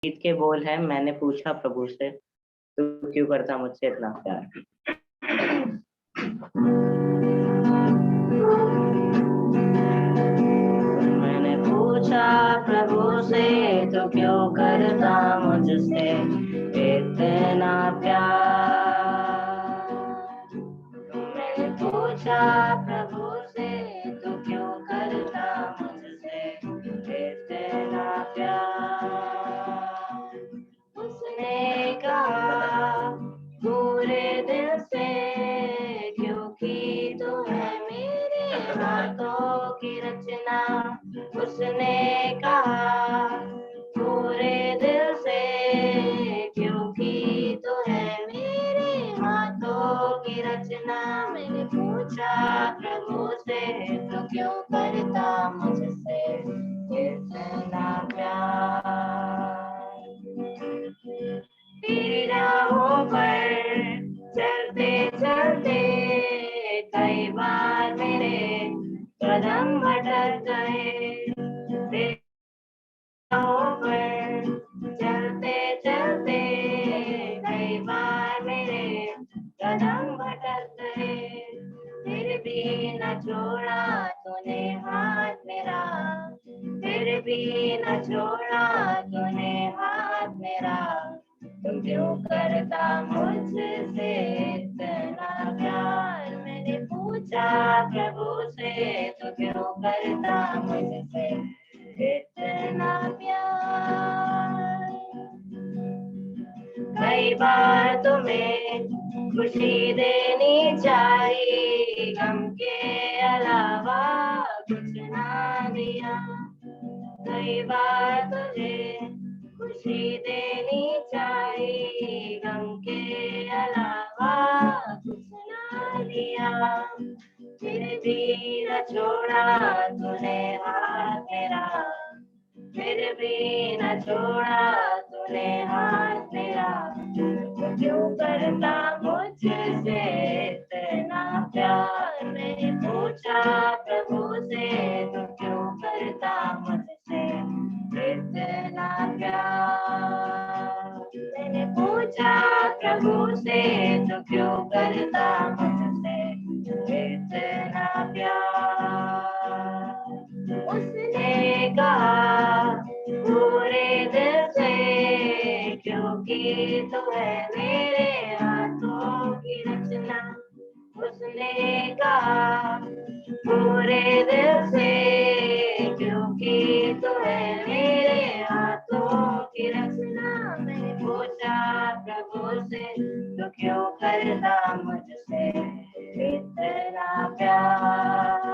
गीत के बोल है, मैंने पूछा प्रभु से, तू क्यों करता मुझसे इतना प्यार। मैंने पूछा प्रभु से, तू क्यों करता मुझसे इतना प्यार। मैंने पूछा प्रभु से, तू क्यों करता मुझसे इतना प्यार। उसने कहा पूरे दिल से, क्योंकि तू है मेरे हाथों की रचना। उसने कहा पूरे दिल से, क्योंकि तू है मेरे हाथों की रचना। मैंने पूछा प्रभु से, तू क्यों करता मुझसे इतना प्यार। तेरी राहों पर चलते चलते कई बार मेरे कदम भटक गए। तेरी राहों पर चलते चलते कई बार मेरे कदम भटक गए। फिर भी न छोड़ा तूने हाथ मेरा, फिर भी न छोड़ा तूने हाथ मेरा। तू क्यों करता मुझसे इतना प्यार। मैंने पूछा प्रभु से, तू क्यों करता मुझसे इतना प्यार। कई बार तुम्हें खुशी देनी चाहिए, गम के अलावा कुछ ना दिया। कई बार तुझे खुशी देनी चाहिए, गम के अलावा कुछ ना दिया। फिर भी न छोड़ा तूने हाथ मेरा, फिर भी न छोड़ा तूने हाथ मेरा। तो क्यों करता मुझसे इतना प्यार। मैंने पूछा प्रभु से, तो क्यों करता मुझसे इतना प्यार। मैंने पूछा प्रभु से, तो क्यों करता मुझसे इतना प्यार। उसने कहा पूरे दिल से, क्योंकि तू है मेरे हाथों की रचना। उसने कहा पूरे दिल से, क्योंकि तू है मेरे हाथों की रचना। मैंने पूछा प्रभु से, तू क्यों करता मुझसे इतना प्यार।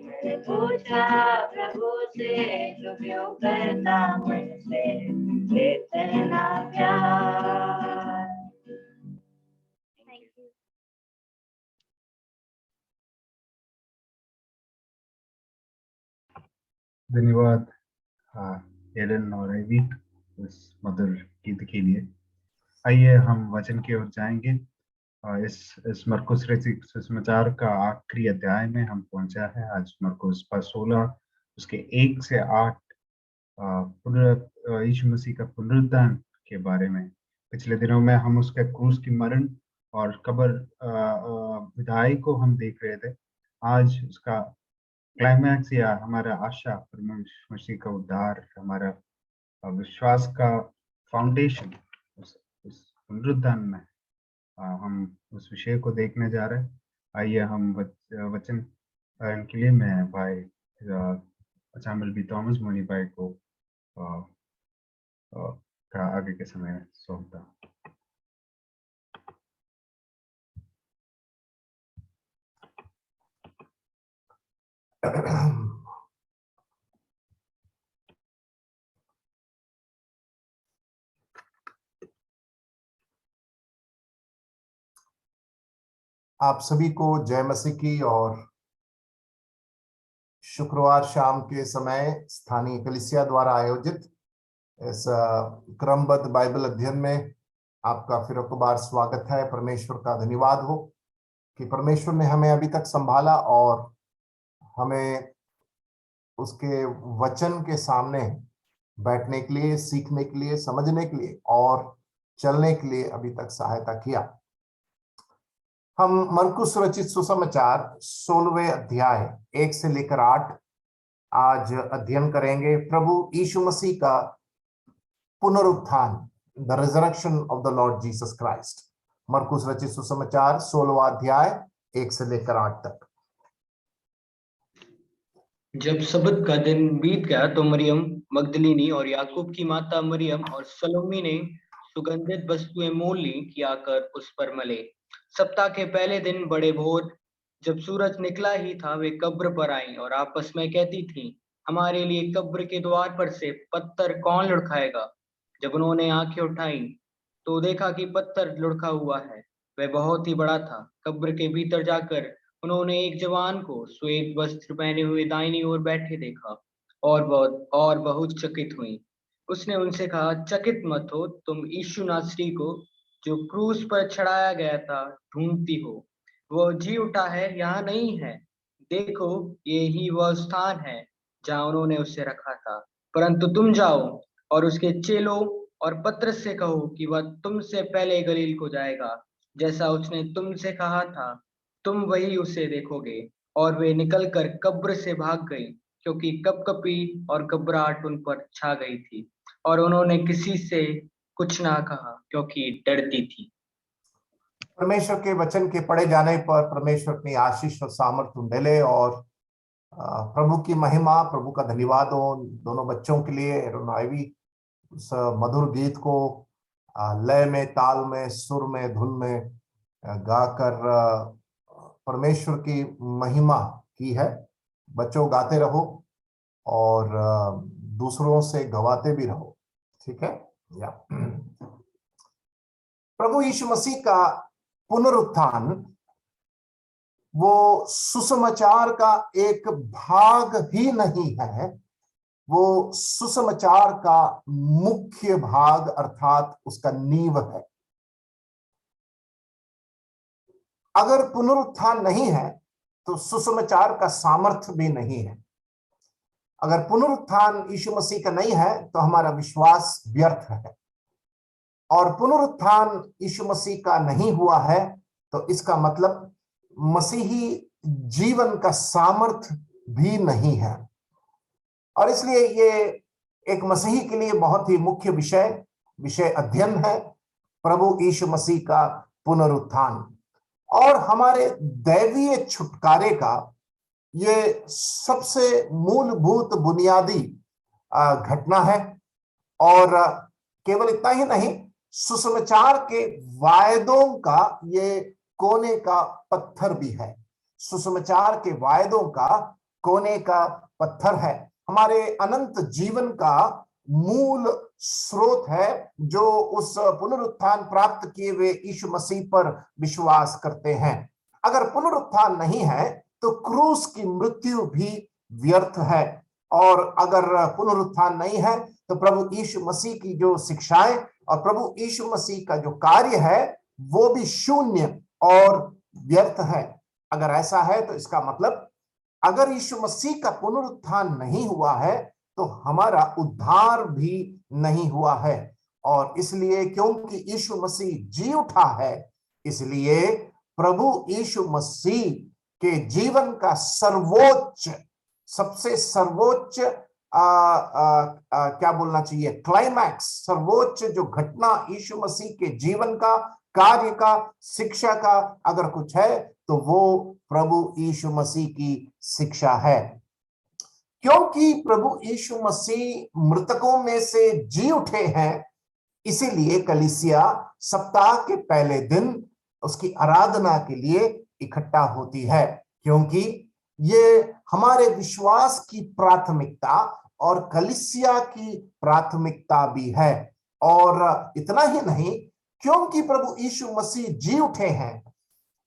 मैंने पूछा प्रभु से, तू क्यों करता मुझसे इतना प्यार। धन्यवाद एलन और एवी इस मधुर गीत के लिए। आइए हम वचन की ओर जाएंगे। इस मरकुस रचित सुसमाचार का आखिरी अध्याय में हम पहुंचा है। आज मरकुस 16 उसके 1 से 8 यीशु मसीह का पुनरुत्थान के बारे में। पिछले दिनों में हम उसके क्रूस की मरण और कब्र विदाई को हम देख रहे थे। आज उसका क्लाइमैक्स या हमारा आशा परमेश्वर मसीह का उद्धार, हमारा विश्वास का फाउंडेशन उस पुनरुत्थान में हम उस विषय को देखने जा रहे हैं। आइए हम वचन के लिए मैं भाई अचामल बी थॉमस मोनी भाई को का आगे के समय सौंपता हूं। आप सभी को जय मसीह की। और शुक्रवार शाम के समय स्थानीय कलीसिया द्वारा आयोजित इस क्रमबद्ध बाइबल अध्ययन में आपका फिर एक बार स्वागत है। परमेश्वर का धन्यवाद हो कि परमेश्वर ने हमें अभी तक संभाला और हमें उसके वचन के सामने बैठने के लिए, सीखने के लिए, समझने के लिए और चलने के लिए अभी तक सहायता किया। हम मरकुस रचित सुसमाचार 16वें अध्याय 1 से लेकर 8 आज अध्ययन करेंगे। प्रभु यीशु मसीह का पुनरुत्थान, the resurrection of the Lord Jesus Christ. मरकुस रचित सुसमाचार 16वां अध्याय 1 से लेकर 8 तक। जब सबत का दिन बीत गया तो मरियम मगदलिनी और याकूब की माता मरियम और सलोमी ने सुगंधित वस्तुएं मोल ली कि आकर उस पर मले। सप्ताह के पहले दिन बड़े भोर जब सूरज निकला ही था, वे कब्र पर आईं और आपस में कहती थीं, हमारे लिए कब्र के द्वार पर से पत्थर कौन लुढ़काएगा। जब उन्होंने आंखें उठाई तो देखा कि पत्थर लुढ़का हुआ है, वह बहुत ही बड़ा था। कब्र के भीतर जाकर उन्होंने एक जवान को श्वेत वस्त्र पहने हुए दाहिनी ओर बैठे देखा और बहुत चकित हुई। उसने उनसे कहा, चकित मत हो, तुम यीशु नासरी को जो क्रूस पर चढ़ाया गया था ढूंढती हो। वो जी उठा है, यहाँ नहीं है। देखो, ये ही वह स्थान है जहाँ उन्होंने उसे रखा था। परंतु तुम जाओ और उसके चेलों और पतरस से कहो कि वह तुमसे पहले गलील को जाएगा, जैसा उसने तुमसे कहा था, तुम वही उसे देखोगे। और वे निकलकर कब्र से भाग गई, क्योंकि कपकपी और घबराहट उन पर छा गई थी, और उन्होंने किसी से कुछ ना कहा क्योंकि डरती थी। परमेश्वर के वचन के पढ़े जाने पर परमेश्वर अपनी आशीष और सामर्थ्य मिले और प्रभु की महिमा, प्रभु का धन्यवाद हो दोनों बच्चों के लिए। एरोन आइवी उस मधुर गीत को लय में, ताल में, सुर में, धुन में गाकर परमेश्वर की महिमा की है। बच्चों गाते रहो और दूसरों से गवाते भी रहो, ठीक है। या प्रभु यीशु मसीह का पुनरुत्थान वो सुसमाचार का एक भाग ही नहीं है, वो सुसमाचार का मुख्य भाग अर्थात उसका नींव है। अगर पुनरुत्थान नहीं है तो सुसमाचार का सामर्थ्य भी नहीं है। अगर पुनरुत्थान यीशु मसीह का नहीं है तो हमारा विश्वास व्यर्थ है, और पुनरुत्थान यीशु मसीह का नहीं हुआ है तो इसका मतलब मसीही जीवन का सामर्थ्य भी नहीं है। और इसलिए ये एक मसीही के लिए बहुत ही मुख्य विषय अध्ययन है, प्रभु यीशु मसीह का पुनरुत्थान। और हमारे दैवीय छुटकारे का ये सबसे मूलभूत बुनियादी घटना है। और केवल इतना ही नहीं, सुसमाचार के वायदों का ये कोने का पत्थर भी है। सुसमाचार के वायदों का कोने का पत्थर है, हमारे अनंत जीवन का मूल स्रोत है, जो उस पुनरुत्थान प्राप्त किए हुए यीशु मसीह पर विश्वास करते हैं। अगर पुनरुत्थान नहीं है तो क्रूस की मृत्यु भी व्यर्थ है, और अगर पुनरुत्थान नहीं है तो प्रभु यीशु मसीह की जो शिक्षाएं और प्रभु यीशु मसीह का जो कार्य है वो भी शून्य और व्यर्थ है। अगर ऐसा है तो इसका मतलब अगर यीशु मसीह का पुनरुत्थान नहीं हुआ है तो हमारा उद्धार भी नहीं हुआ है। और इसलिए क्योंकि यीशु मसीह जी उठा है, इसलिए प्रभु यीशु मसीह के जीवन का सर्वोच्च, सबसे सर्वोच्च क्या बोलना चाहिए, क्लाइमैक्स, सर्वोच्च जो घटना यीशु मसीह के जीवन का, कार्य का, शिक्षा का अगर कुछ है तो वो प्रभु यीशु मसीह की शिक्षा है। क्योंकि प्रभु यीशु मसीह मृतकों में से जी उठे हैं, इसीलिए कलीसिया सप्ताह के पहले दिन उसकी आराधना के लिए इकट्ठा होती है, क्योंकि ये हमारे विश्वास की प्राथमिकता और कलीसिया की प्राथमिकता भी है। और इतना ही नहीं, क्योंकि प्रभु यीशु मसीह जी उठे हैं,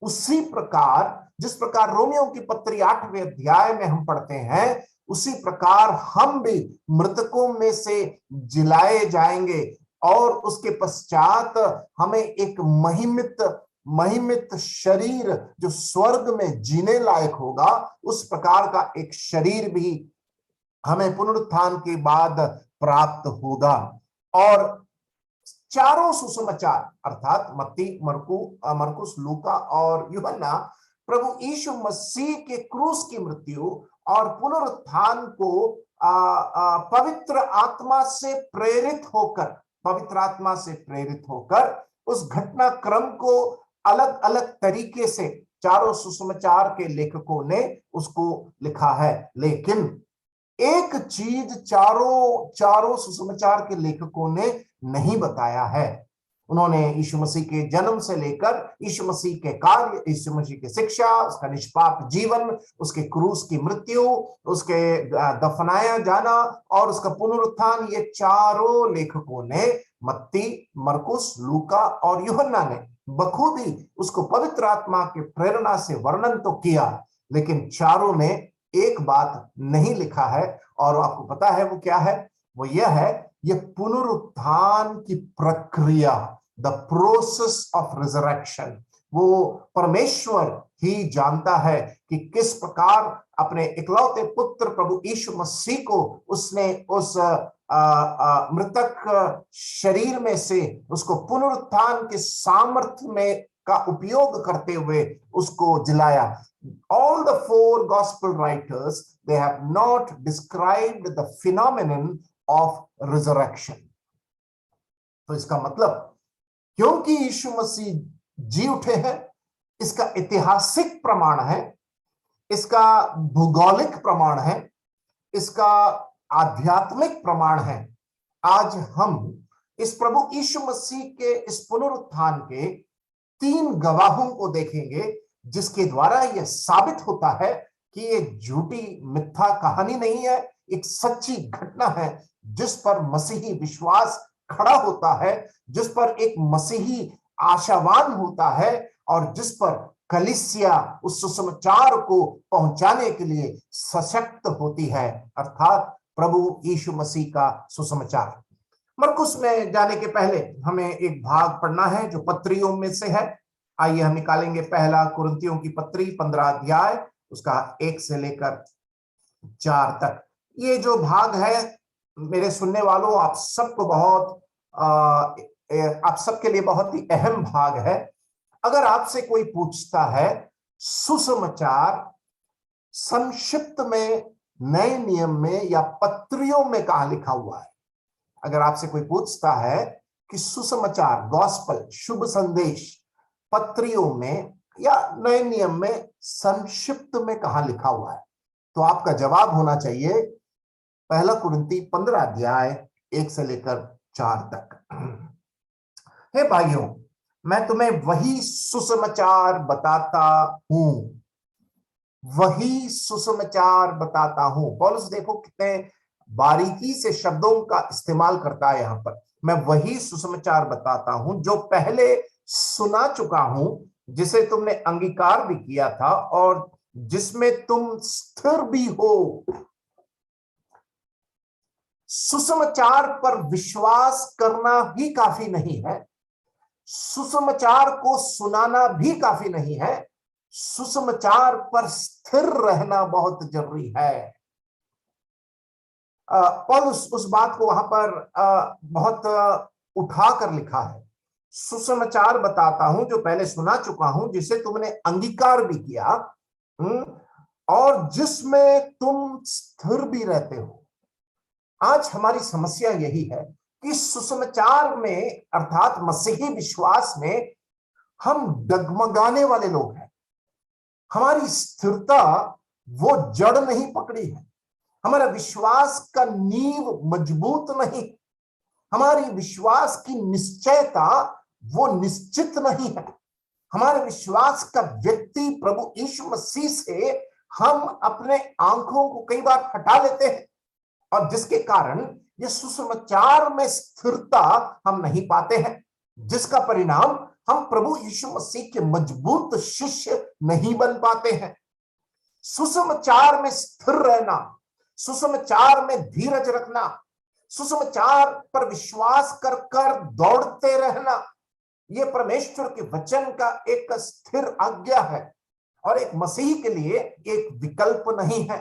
उसी प्रकार जिस प्रकार रोमियों की पत्री 8वें अध्याय में हम पढ़ते हैं, उसी प्रकार हम भी मृतकों में से जिलाए जाएंगे और उसके पश्चात हमें एक महिमित शरीर जो स्वर्ग में जीने लायक होगा, उस प्रकार का एक शरीर भी हमें पुनरुत्थान के बाद प्राप्त होगा। और चारों सुसमाचार अर्थात मत्ती, मरकुस, लूका और यूहन्ना प्रभु यीशु मसीह के क्रूस की मृत्यु और पुनरुत्थान को पवित्र आत्मा से प्रेरित होकर उस घटनाक्रम को अलग अलग तरीके से चारों सुसमाचार के लेखकों ने उसको लिखा है। लेकिन एक चीज चारों सुसमाचार के लेखकों ने नहीं बताया है। उन्होंने यीशु मसीह के जन्म से लेकर यीशु मसीह के कार्य, यीशु मसीह की शिक्षा, उसका निष्पाप जीवन, उसके क्रूस की मृत्यु, उसके दफनाया जाना और उसका पुनरुत्थान, ये चारों लेखकों ने, मत्ती, मरकुस, लूका और यूहन्ना ने बखूबी उसको पवित्र आत्मा के प्रेरणा से वर्णन तो किया, लेकिन चारों ने एक बात नहीं लिखा है। और आपको पता है वो क्या है? वो यह है, ये पुनरुत्थान की प्रक्रिया, द प्रोसेस ऑफ रिजरेक्शन। वो परमेश्वर ही जानता है कि किस प्रकार अपने इकलौते पुत्र प्रभु यीशु मसीह को उसने उस मृतक शरीर में से उसको पुनरुत्थान के सामर्थ्य में का उपयोग करते हुए उसको जिलाया। All the four gospel writers, they have not described the phenomenon of resurrection. तो इसका मतलब, क्योंकि यीशु मसीह जी उठे हैं, इसका ऐतिहासिक प्रमाण है, इसका भूगोलिक प्रमाण है, इसका आध्यात्मिक प्रमाण है। आज हम इस प्रभु यीशु मसीह के इस पुनरुत्थान के 3 गवाहों को देखेंगे, जिसके द्वारा यह साबित होता है कि ये झूठी मिथ्या कहानी नहीं है, एक सच्ची घटना है जिस पर मसीही विश्वास खड़ा होता है, जिस पर एक मसीही आशावान होता है और जिस पर कलीसिया उस सुसमाचार को पहुंचाने के लिए सशक्त होती है, अर्थात प्रभु यीशु मसीह का सुसमाचार। मरकुस में जाने के पहले हमें एक भाग पढ़ना है जो पत्रियों में से है। आइए हम निकालेंगे पहला कुरिन्थियों की पत्री 15 अध्याय, उसका 1 से लेकर 4 तक। ये जो भाग है मेरे सुनने वालों, आप सबके लिए बहुत ही अहम भाग है। अगर आपसे कोई पूछता है सुसमाचार संक्षिप्त में नए नियम में या पत्रियों में कहां लिखा हुआ है, अगर आपसे कोई पूछता है कि सुसमाचार, गॉस्पल, शुभ संदेश पत्रियों में या नए नियम में संक्षिप्त में कहां लिखा हुआ है, तो आपका जवाब होना चाहिए पहला कुरिन्थी 15 अध्याय 1 से लेकर 4 तक। हे भाइयों, मैं तुम्हें वही सुसमाचार बताता हूं। पौलुस देखो कितने बारीकी से शब्दों का इस्तेमाल करता है यहां पर। मैं वही सुसमाचार बताता हूं जो पहले सुना चुका हूं, जिसे तुमने अंगीकार भी किया था और जिसमें तुम स्थिर भी हो। सुसमाचार पर विश्वास करना ही काफी नहीं है, सुसमाचार को सुनाना भी काफी नहीं है, सुसमाचार पर स्थिर रहना बहुत जरूरी है। पौलुस उस बात को वहां पर बहुत उठाकर लिखा है। सुसमाचार बताता हूं जो पहले सुना चुका हूं, जिसे तुमने अंगीकार भी किया और जिसमें तुम स्थिर भी रहते हो। आज हमारी समस्या यही है कि सुसमाचार में अर्थात मसीही विश्वास में हम डगमगाने वाले लोग हैं। हमारी स्थिरता वो जड़ नहीं पकड़ी है, हमारा विश्वास का नींव मजबूत नहीं, हमारी विश्वास की निश्चयता वो निश्चित नहीं है। हमारे विश्वास का व्यक्ति प्रभु यीशु मसीह से हम अपने आंखों को कई बार हटा लेते हैं और जिसके कारण ये सुसमाचार में स्थिरता हम नहीं पाते हैं, जिसका परिणाम हम प्रभु यीशु मसीह के मजबूत शिष्य नहीं बन पाते हैं। सुसमाचार में स्थिर रहना, सुसमाचार में धीरज रखना, सुसमाचार पर विश्वास कर कर दौड़ते रहना, ये परमेश्वर के वचन का एक स्थिर आज्ञा है और एक मसीही के लिए एक विकल्प नहीं है।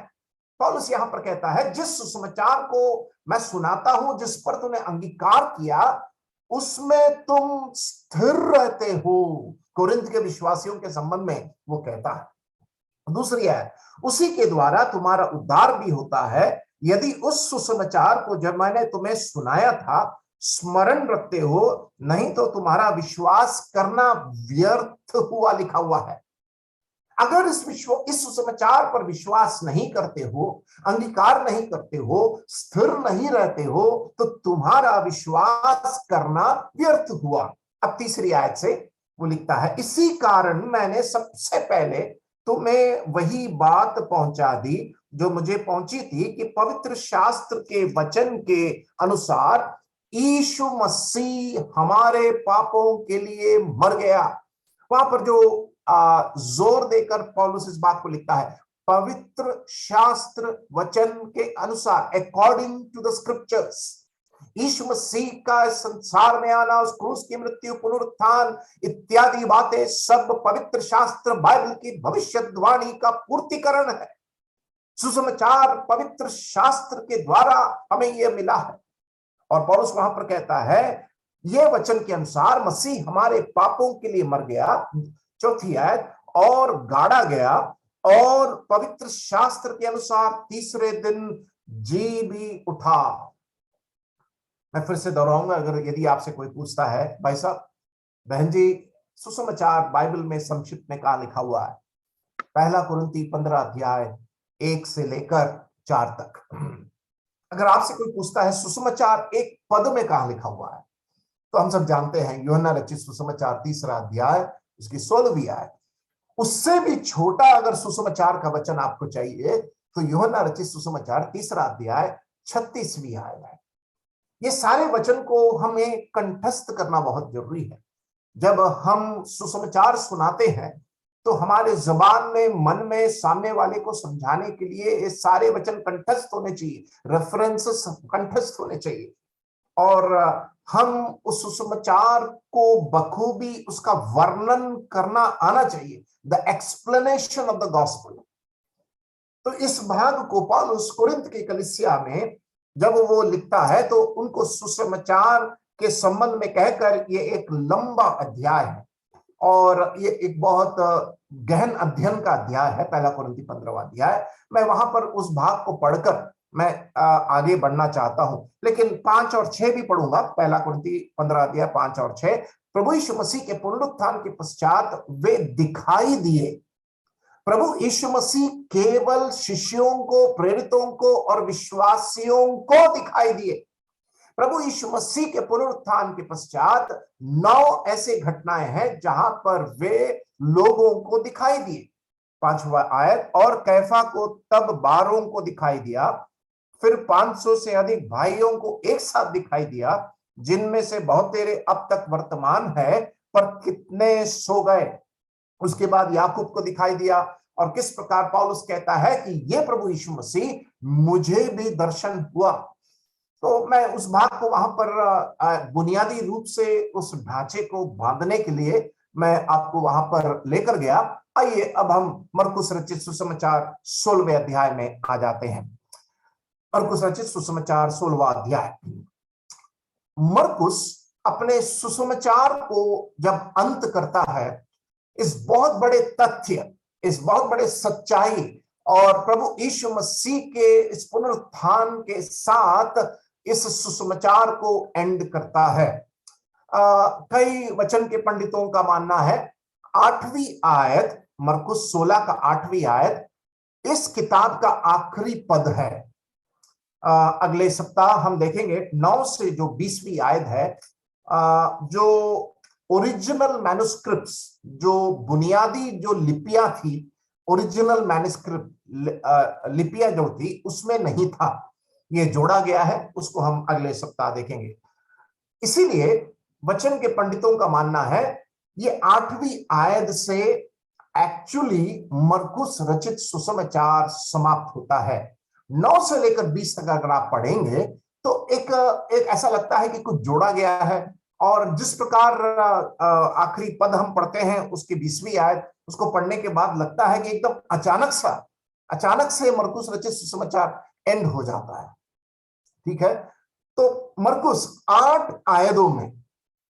पौलुस यहां पर कहता है जिस सुसमाचार को मैं सुनाता हूं, जिस पर तूने अंगीकार किया, उसमें तुम स्थिर रहते हो। कोरिन्थ के विश्वासियों के संबंध में वो कहता है। दूसरी है, उसी के द्वारा तुम्हारा उद्धार भी होता है, यदि उस सुसमाचार को जब मैंने तुम्हें सुनाया था स्मरण रखते हो, नहीं तो तुम्हारा विश्वास करना व्यर्थ हुआ, लिखा हुआ है। अगर इस सुसमाचार पर विश्वास नहीं करते हो, अंगीकार नहीं करते हो, स्थिर नहीं रहते हो, तो तुम्हारा विश्वास करना व्यर्थ हुआ। अब तीसरी आयत से वो लिखता है, इसी कारण मैंने सबसे पहले तुम्हें वही बात पहुंचा दी जो मुझे पहुंची थी, कि पवित्र शास्त्र के वचन के अनुसार यीशु मसीह हमारे पापों के लिए मर गया। वहां पर जो जोर देकर पौलुस इस बात को लिखता है, पवित्र शास्त्र वचन के अनुसार, अकॉर्डिंग टू द स्क्रिप्चर्स। यीशु मसीह का संसार में आना, उस क्रूस की मृत्यु, पुनरुत्थान इत्यादि बातें सब पवित्र शास्त्र, बाइबल की भविष्यवाणी का पूर्तिकरण है। सुसमाचार पवित्र शास्त्र के द्वारा हमें यह मिला है। और पौलुस वहां पर कहता है, यह वचन के अनुसार मसीह हमारे पापों के लिए मर गया, चौथी आयत, और गाड़ा गया, और पवित्र शास्त्र के अनुसार तीसरे दिन जी भी उठा। मैं फिर से दोहराऊंगा, अगर यदि आपसे कोई पूछता है, भाई साहब, बहन जी, सुसमाचार बाइबल में संक्षिप्त में कहां लिखा हुआ है? पहला कुरिन्ती 15 अध्याय 1 से लेकर 4 तक। अगर आपसे कोई पूछता है सुसमाचार एक पद में कहां लिखा हुआ है, तो हम सब जानते हैं यूहन्ना रचित सुसमाचार 3 अध्याय उसकी 16वीं आयत। उससे भी छोटा अगर सुसमाचार का वचन आपको चाहिए तो यूहन्ना रचित सुसमाचार 3 अध्याय 36वीं आयत है। ये सारे वचन को हमें कंठस्थ करना बहुत जरूरी है। जब हम सुसमाचार सुनाते हैं तो हमारे जबान में, मन में सामने वाले को समझाने के लिए ये सारे वचन कंठस्थ होने चाहिए, रेफरेंसेस कंठस्थ होने चाहिए, और हम उस सुसमाचार को बखूबी उसका वर्णन करना आना चाहिए, the explanation of the gospel. तो इस भाग को पौलुस कोरिन्थ की कलीसिया में जब वो लिखता है तो उनको सुसमाचार के संबंध में कहकर ये एक लंबा अध्याय है, और ये एक बहुत गहन अध्ययन का अध्याय है, पहला कुरिन्ती 15वां अध्याय। मैं वहां पर उस भाग को पढ़कर मैं आगे बढ़ना चाहता हूं, लेकिन 5 और 6 भी पढ़ूंगा। पहला कुरिन्ती 15 अध्याय 5 और 6। प्रभु यीशु मसीह के पुनरुत्थान के पश्चात वे दिखाई दिए। प्रभु यीशु मसीह केवल शिष्यों को, प्रेरितों को और विश्वासियों को दिखाई दिए। प्रभु यीशु मसीह के पुनरुत्थान के पश्चात 9 ऐसे घटनाएं हैं जहां पर वे लोगों को दिखाई दिए। 5वां आयत, और कैफा को तब 12 को दिखाई दिया, फिर 500 से अधिक भाइयों को एक साथ दिखाई दिया, जिनमें से बहुत तेरे अब तक वर्तमान है, पर कितने सो गए। उसके बाद याकूब को दिखाई दिया, और किस प्रकार पौलुस कहता है कि ये प्रभु यीशु मसीह मुझे भी दर्शन हुआ। तो मैं उस भाग को वहां पर बुनियादी रूप से उस ढांचे को बांधने के लिए मैं आपको वहां पर लेकर गया। आइए अब हम मरकुस रचित सुसमाचार 16वें अध्याय में आ जाते हैं। मरकुस रचित सुसमाचार 16वां अध्याय। मरकुस अपने सुसमाचार को जब अंत करता है, इस बहुत बड़े तथ्य, इस बहुत बड़े सच्चाई और प्रभु यीशु मसीह के इस पुनरुत्थान के साथ इस सुसमाचार को एंड करता है। कई वचन के पंडितों का मानना है 8वीं आयत, मरकुस 16 का 8वीं आयत इस किताब का आखिरी पद है। अगले सप्ताह हम देखेंगे 9 से जो 20वीं आयत है, जो ओरिजिनल मैन्युस्क्रिप्ट्स, जो बुनियादी जो लिपियां थी, ओरिजिनल मैन्युस्क्रिप्ट लिपियां जो थी उसमें नहीं था, ये जोड़ा गया है, उसको हम अगले सप्ताह देखेंगे। इसीलिए वचन के पंडितों का मानना है ये 8वीं आयत से एक्चुअली मरकुस रचित सुसमाचार समाप्त होता है। 9 से लेकर 20 तक अगर आप पढ़ेंगे तो एक ऐसा लगता है कि कुछ जोड़ा गया है, और जिस प्रकार आखिरी पद हम पढ़ते हैं उसकी 20वीं आयत, उसको पढ़ने के बाद लगता है कि एकदम अचानक सा अचानक से मरकुस रचित सुसमाचार एंड हो जाता है। ठीक है, तो मरकुस 8 आयतों में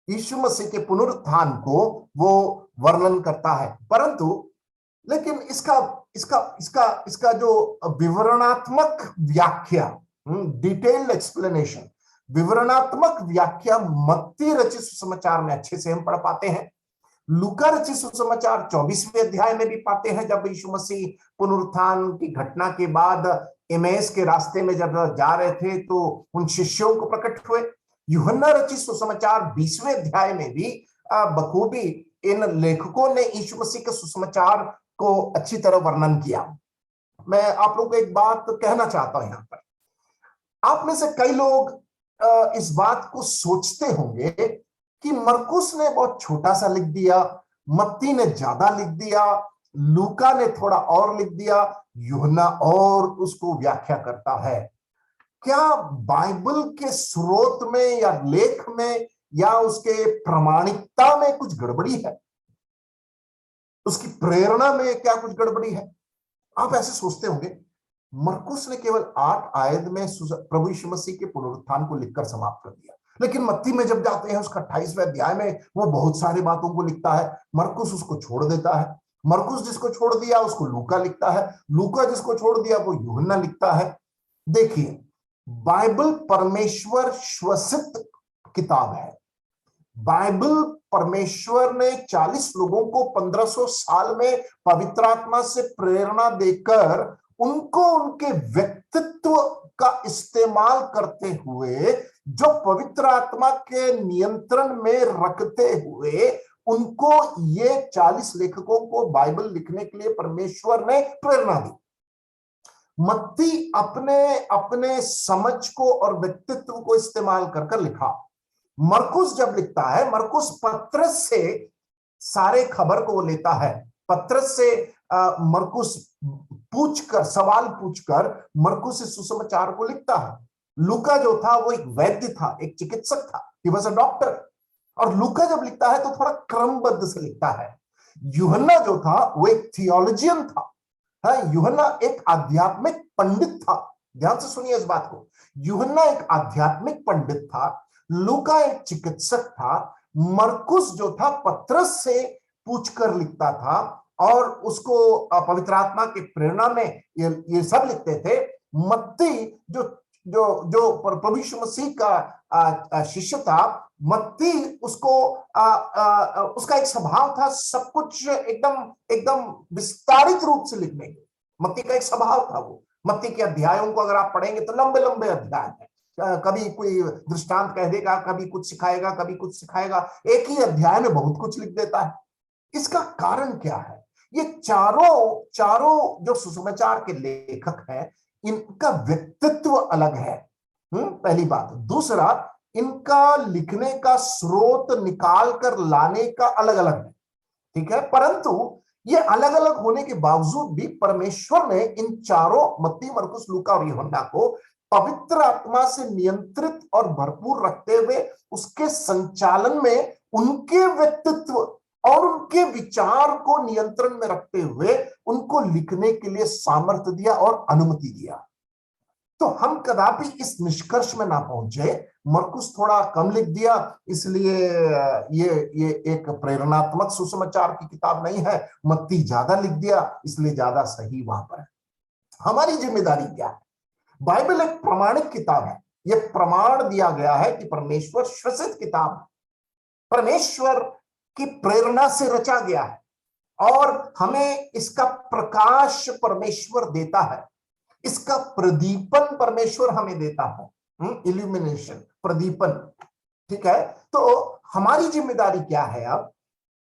यीशु मसीह के पुनरुत्थान को वो वर्णन करता है, परंतु लेकिन इसका इसका इसका इसका जो विवरणात्मक व्याख्या, डिटेल्ड एक्सप्लेनेशन, विवरणात्मक व्याख्या मत्ती रचित सुसमाचार में अच्छे से हम पढ़ पाते हैं। लूका रचित सुसमाचार 24वें अध्याय में भी पाते हैं, जब यीशु मसीह पुनरुत्थान की घटना के बाद एमेस के रास्ते में जब जा रहे थे तो उन शिष्यों को प्रकट हुए। यूहन्ना रचित सुसमाचार 20वें अध्याय में भी बखूबी इन लेखकों ने यीशु मसीह के सुसमाचार को अच्छी तरह वर्णन किया। मैं आप लोगों को एक बात कहना चाहता हूं, यहां पर आप में से कई लोग इस बात को सोचते होंगे कि मरकुस ने बहुत छोटा सा लिख दिया, मत्ती ने ज्यादा लिख दिया, लूका ने थोड़ा और लिख दिया, यूहन्ना और उसको व्याख्या करता है। क्या बाइबल के स्रोत में या लेख में या उसके प्रामाणिकता में कुछ गड़बड़ी है? उसकी प्रेरणा में क्या कुछ गड़बड़ी है? आप ऐसे सोचते होंगे। मरकुस ने केवल 8 आयत में प्रभु यीशु मसीह के पुनरुत्थान को लिखकर समाप्त कर दिया, लेकिन मत्ती में जब जाते हैं उसका 28वें अध्याय में वो बहुत सारी बातों को लिखता है। मरकुस उसको छोड़ देता है। मरकुस जिसको छोड़ दिया उसको लूका लिखता है, लूका जिसको छोड़ दिया वो यूहन्ना लिखता है। देखिए, बाइबल परमेश्वर श्वसित किताब है। बाइबल परमेश्वर ने 40 लोगों को 1500 साल में पवित्र आत्मा से प्रेरणा देकर उनको उनके व्यक्तित्व का इस्तेमाल करते हुए, जो पवित्र आत्मा के नियंत्रण में रखते हुए उनको ये 40 लेखकों को बाइबल लिखने के लिए परमेश्वर ने प्रेरणा दी। मत्ती अपने समझ को और व्यक्तित्व को इस्तेमाल कर लिखा। मरकुस जब लिखता है, मरकुस पत्रस से सारे खबर को लेता है। पत्रस से मरकुस सवाल पूछकर मरकुस इस सुसमाचार को लिखता है। लूका जो था वो एक वैद्य था, एक चिकित्सक था, ही वाज अ डॉक्टर। और लूका जब लिखता है तो थोड़ा क्रमबद्ध से लिखता है। यूहन्ना जो था वो एक थियोलॉजियन था। यूहन्ना एक आध्यात्मिक पंडित था। ध्यान से सुनिए इस बात को। यूहन्ना एक आध्यात्मिक पंडित था, लूका एक चिकित्सक था, मरकुस जो था पत्रस से पूछकर लिखता था और उसको पवित्र आत्मा की प्रेरणा में ये सब लिखते थे। मत्ती जो जो जो प्रभु यीशु मसीह का शिष्य था, मत्ती उसको उसका एक स्वभाव था सब कुछ एकदम विस्तारित रूप से लिखने के। मत्ती का एक स्वभाव था वो। मत्ती के अध्यायों को अगर आप पढ़ेंगे तो लंबे लंबे अध्याय हैं। कभी कोई दृष्टांत कह देगा, कभी कुछ सिखाएगा, कभी कुछ सिखाएगा। एक ही अध्याय में बहुत कुछ लिख देता है। इसका कारण क्या है? ये चारों जो सुसमाचार के लेखक हैं, इनका व्यक्तित्व अलग है। पहली बात। दूसरा, इनका लिखने का स्रोत निकाल कर लाने का अलग अलग है। ठीक है, परंतु ये अलग अलग होने के बावजूद भी परमेश्वर ने इन चारों, मत्ती, मरकुस, लूका और यूहन्ना को पवित्र आत्मा से नियंत्रित और भरपूर रखते हुए उसके संचालन में उनके व्यक्तित्व और उनके विचार को नियंत्रण में रखते हुए उनको लिखने के लिए सामर्थ्य दिया और अनुमति दिया। तो हम कदापि इस निष्कर्ष में ना पहुंचे मरकुस थोड़ा कम लिख दिया इसलिए ये एक प्रेरणात्मक सुसमाचार की किताब नहीं है, मत्ती ज्यादा लिख दिया इसलिए ज्यादा सही वहां पर है। हमारी जिम्मेदारी क्या है? बाइबल एक प्रमाणिक किताब है। यह प्रमाण दिया गया है कि परमेश्वर श्वसित किताब है, परमेश्वर की प्रेरणा से रचा गया है और हमें इसका प्रकाश परमेश्वर देता है, इसका प्रदीपन परमेश्वर हमें देता है। इल्यूमिनेशन, प्रदीपन। ठीक है, तो हमारी जिम्मेदारी क्या है? अब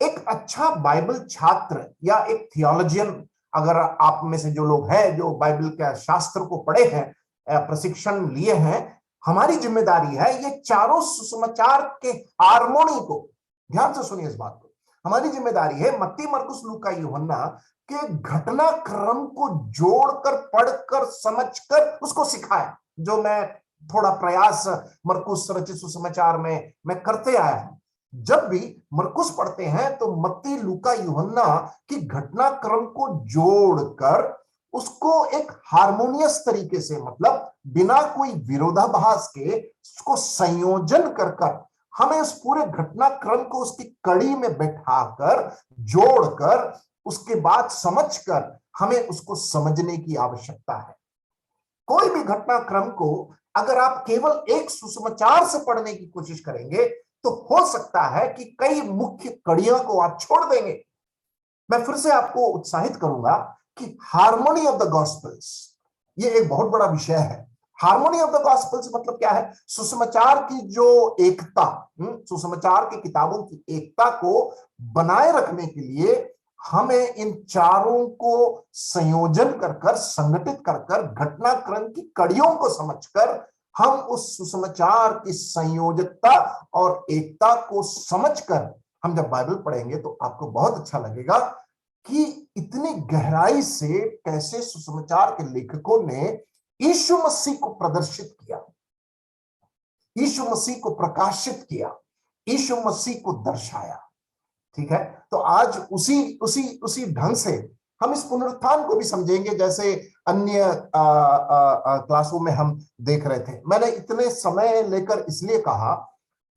एक अच्छा बाइबल छात्र या एक थियोलॉजियन, अगर आप में से जो लोग हैं जो बाइबल के शास्त्र को पढ़े हैं, प्रशिक्षण लिए हैं, हमारी जिम्मेदारी है ये चारों सुसमाचार के हार्मोनी को, ध्यान से सुनिए इस बात को, हमारी जिम्मेदारी है मत्ती, मरकुस, लूका, यूहन्ना के घटनाक्रम को जोड़कर, पढ़कर, समझकर उसको सिखाएं, जो मैं थोड़ा प्रयास मरकुस रचित सुसमाचार में मैं करते आया हूं। जब भी मरकुस पढ़ते हैं तो मत्ती, लूका, यूहन्ना की घटनाक्रम को जोड़कर उसको एक हार्मोनियस तरीके से, मतलब बिना कोई विरोधाभास के उसको संयोजन कर कर हमें उस पूरे घटनाक्रम को उसकी कड़ी में बैठाकर, जोड़कर, उसके बाद समझकर हमें उसको समझने की आवश्यकता है। कोई भी घटनाक्रम को अगर आप केवल एक सुसमाचार से पढ़ने की कोशिश करेंगे तो हो सकता है कि कई मुख्य कड़ियों को आप छोड़ देंगे। मैं फिर से आपको उत्साहित करूंगा कि हार्मोनी ऑफ द गॉस्पेल्स, ये एक बहुत बड़ा विषय है। हार्मोनी ऑफ द गॉस्पेल्स मतलब क्या है? सुसमाचार की जो एकता, सुसमाचार की किताबों की एकता को बनाए रखने के लिए हमें इन चारों को संयोजन कर कर, संगठित कर कर, घटनाक्रम की कड़ियों को समझकर हम उस सुसमाचार की संयोजकता और एकता को समझकर हम जब बाइबल पढ़ेंगे तो आपको बहुत अच्छा लगेगा कि इतनी गहराई से कैसे सुसमाचार के लेखकों ने यीशु मसीह को प्रदर्शित किया, यीशु मसीह को प्रकाशित किया, यीशु मसीह को दर्शाया। ठीक है, तो आज उसी उसी उसी ढंग से हम इस पुनरुत्थान को भी समझेंगे जैसे अन्य क्लासों में हम देख रहे थे। मैंने इतने समय लेकर इसलिए कहा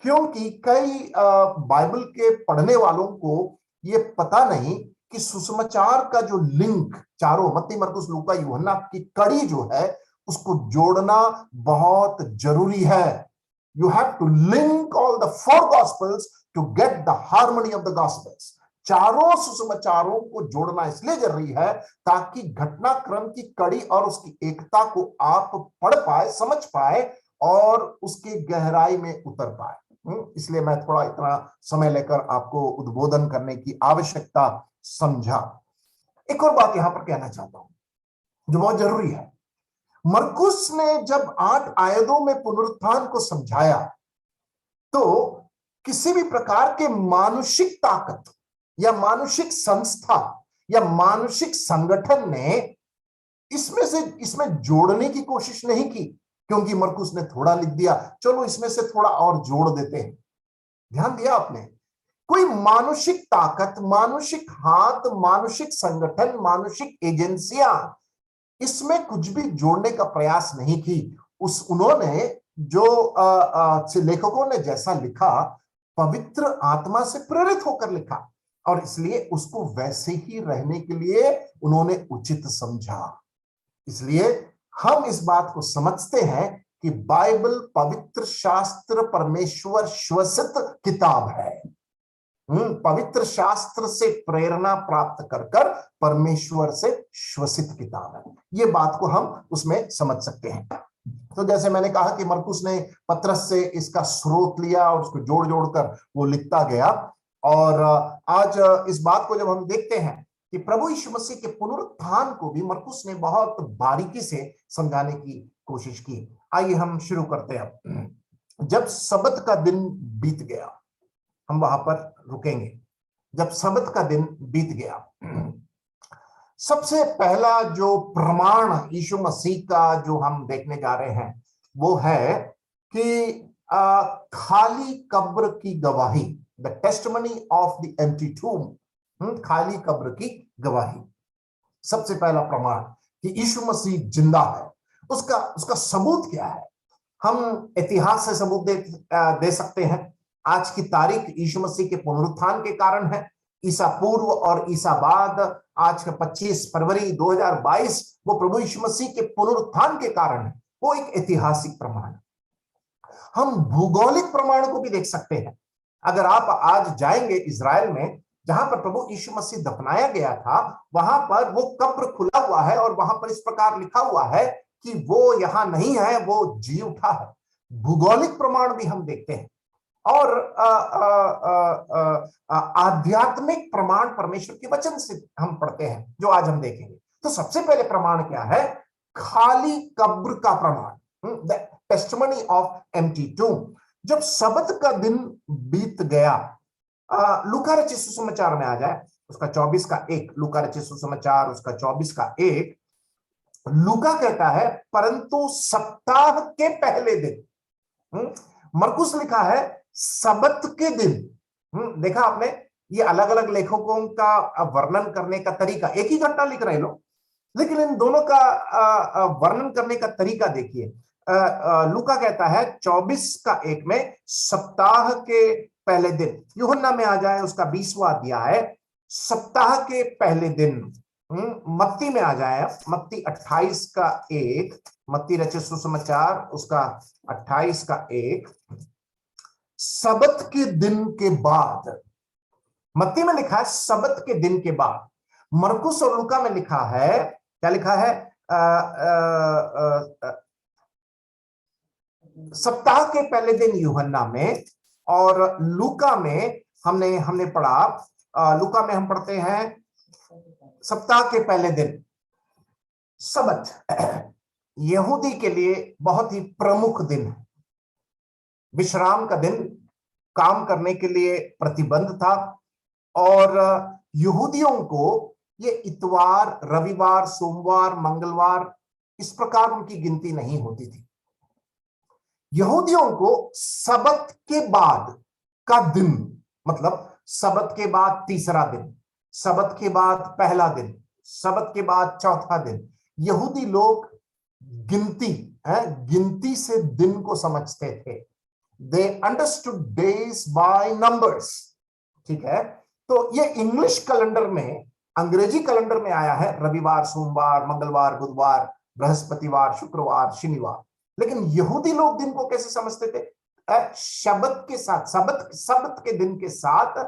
क्योंकि कई बाइबल के पढ़ने वालों को ये पता नहीं कि सुसमाचार का जो लिंक चारों, मत्ती, मरकुस, लूका, यूहन्ना की कड़ी जो है उसको जोड़ना बहुत जरूरी है। You have to link all the four gospels to get the harmony of the gospels. चारों सुसमाचारों को जोड़ना इसलिए जरूरी है ताकि घटनाक्रम की कड़ी और उसकी एकता को आप पढ़ पाए, समझ पाए और उसकी गहराई में उतर पाए। इसलिए मैं थोड़ा इतना समय लेकर आपको उद्बोधन करने की आवश्यकता समझा। एक और बात यहां पर कहना चाहता हूं जो बहुत जरूरी है। मरकुस ने जब 8 आयतों में पुनरुत्थान को समझाया तो किसी भी प्रकार के मानुषिक ताकत या मानुषिक संस्था या मानुषिक संगठन ने इसमें जोड़ने की कोशिश नहीं की, क्योंकि मरकुस ने थोड़ा लिख दिया, चलो इसमें से थोड़ा और जोड़ देते हैं। ध्यान दिया आपने? कोई मानुषिक ताकत, मानुषिक हाथ, मानुषिक संगठन, मानुषिक एजेंसियां इसमें कुछ भी जोड़ने का प्रयास नहीं की। उन्होंने जो लेखकों ने जैसा लिखा पवित्र आत्मा से प्रेरित होकर लिखा और इसलिए उसको वैसे ही रहने के लिए उन्होंने उचित समझा। इसलिए हम इस बात को समझते हैं कि बाइबल पवित्र शास्त्र परमेश्वर श्वसित किताब है। पवित्र शास्त्र से प्रेरणा प्राप्त कर कर परमेश्वर से श्वसित किताब है। ये बात को हम उसमें समझ सकते हैं। तो जैसे मैंने कहा कि मरकुस ने पत्रस से इसका स्रोत लिया और उसको जोड़ जोड़कर वो लिखता गया। और आज इस बात को जब हम देखते हैं कि प्रभु यीशु मसीह के पुनरुत्थान को भी मरकुस ने बहुत बारीकी से समझाने की कोशिश की। आइए हम शुरू करते हैं। जब सबत का दिन बीत गया, हम वहां पर रुकेंगे। जब सबत का दिन बीत गया, सबसे पहला जो प्रमाण यीशु मसीह का जो हम देखने जा रहे हैं वो है कि खाली कब्र की गवाही, the testimony of the empty tomb, खाली कब्र की गवाही। सबसे पहला प्रमाण कि यीशु मसीह जिंदा है, उसका सबूत क्या है? हम इतिहास से सबूत दे सकते हैं। आज की तारीख यीशु मसीह के पुनरुत्थान के कारण है। ईसा पूर्व और ईसा बाद, आज का 25 फरवरी 2022 वो प्रभु यीशु मसीह के पुनरुत्थान के कारण है। वो एक ऐतिहासिक प्रमाण है। हम भूगोलिक प्रमाण को भी देख सकते हैं। अगर आप आज जाएंगे इजराइल में, जहां पर प्रभु यीशु मसीह दफनाया गया था, वहां पर वो कब्र खुला हुआ है और वहां पर इस प्रकार लिखा हुआ है कि वो यहां नहीं है, वो जी उठा है। भूगोलिक प्रमाण भी हम देखते हैं और आध्यात्मिक प्रमाण परमेश्वर के वचन से हम पढ़ते हैं जो आज हम देखेंगे। तो सबसे पहले प्रमाण क्या है? खाली कब्र का प्रमाण, द टेस्टिमनी ऑफ एम्प्टी टूम। जब सबत का दिन बीत गया, लूका रचित सुसमाचार में आ जाए, उसका 24 का 1, लूका रचित सुसमाचार उसका 24 का 1, लूका कहता है परंतु सप्ताह के पहले दिन। मरकुस लिखा है सबत के दिन। देखा आपने, ये अलग अलग लेखकों का वर्णन करने का तरीका, एक ही घटना लिख रहे लोग, लेकिन इन दोनों का वर्णन करने का तरीका देखिए। लूका कहता है 24:1 में सप्ताह के पहले दिन। यूहन्ना में आ जाए उसका 20वां अध्याय, सप्ताह के पहले दिन। मत्ती में आ जाए, मत्ती 28:1, मत्ती रचित सुसमाचार उसका 28:1, सबत के दिन के बाद। मत्ती में लिखा है सबत के दिन के बाद। मरकुस और लूका में लिखा है, क्या लिखा है? सप्ताह के पहले दिन यूहन्ना में, और लूका में हमने पढ़ा, लूका में हम पढ़ते हैं सप्ताह के पहले दिन। सबत यहूदी के लिए बहुत ही प्रमुख दिन है, विश्राम का दिन, काम करने के लिए प्रतिबंध था। और यहूदियों को ये इतवार, रविवार, सोमवार, मंगलवार इस प्रकार उनकी गिनती नहीं होती थी। यहूदियों को सबत के बाद का दिन, मतलब सबत के बाद तीसरा दिन, सबत के बाद पहला दिन, सबत के बाद चौथा दिन, यहूदी लोग गिनती से दिन को समझते थे। They understood days by numbers. ठीक है, तो ये इंग्लिश कैलेंडर में, अंग्रेजी कैलेंडर में आया है रविवार, सोमवार, मंगलवार, बुधवार, बृहस्पतिवार, शुक्रवार, शनिवार। लेकिन यहूदी लोग दिन को कैसे समझते थे? शबत के साथ, सबत के दिन के साथ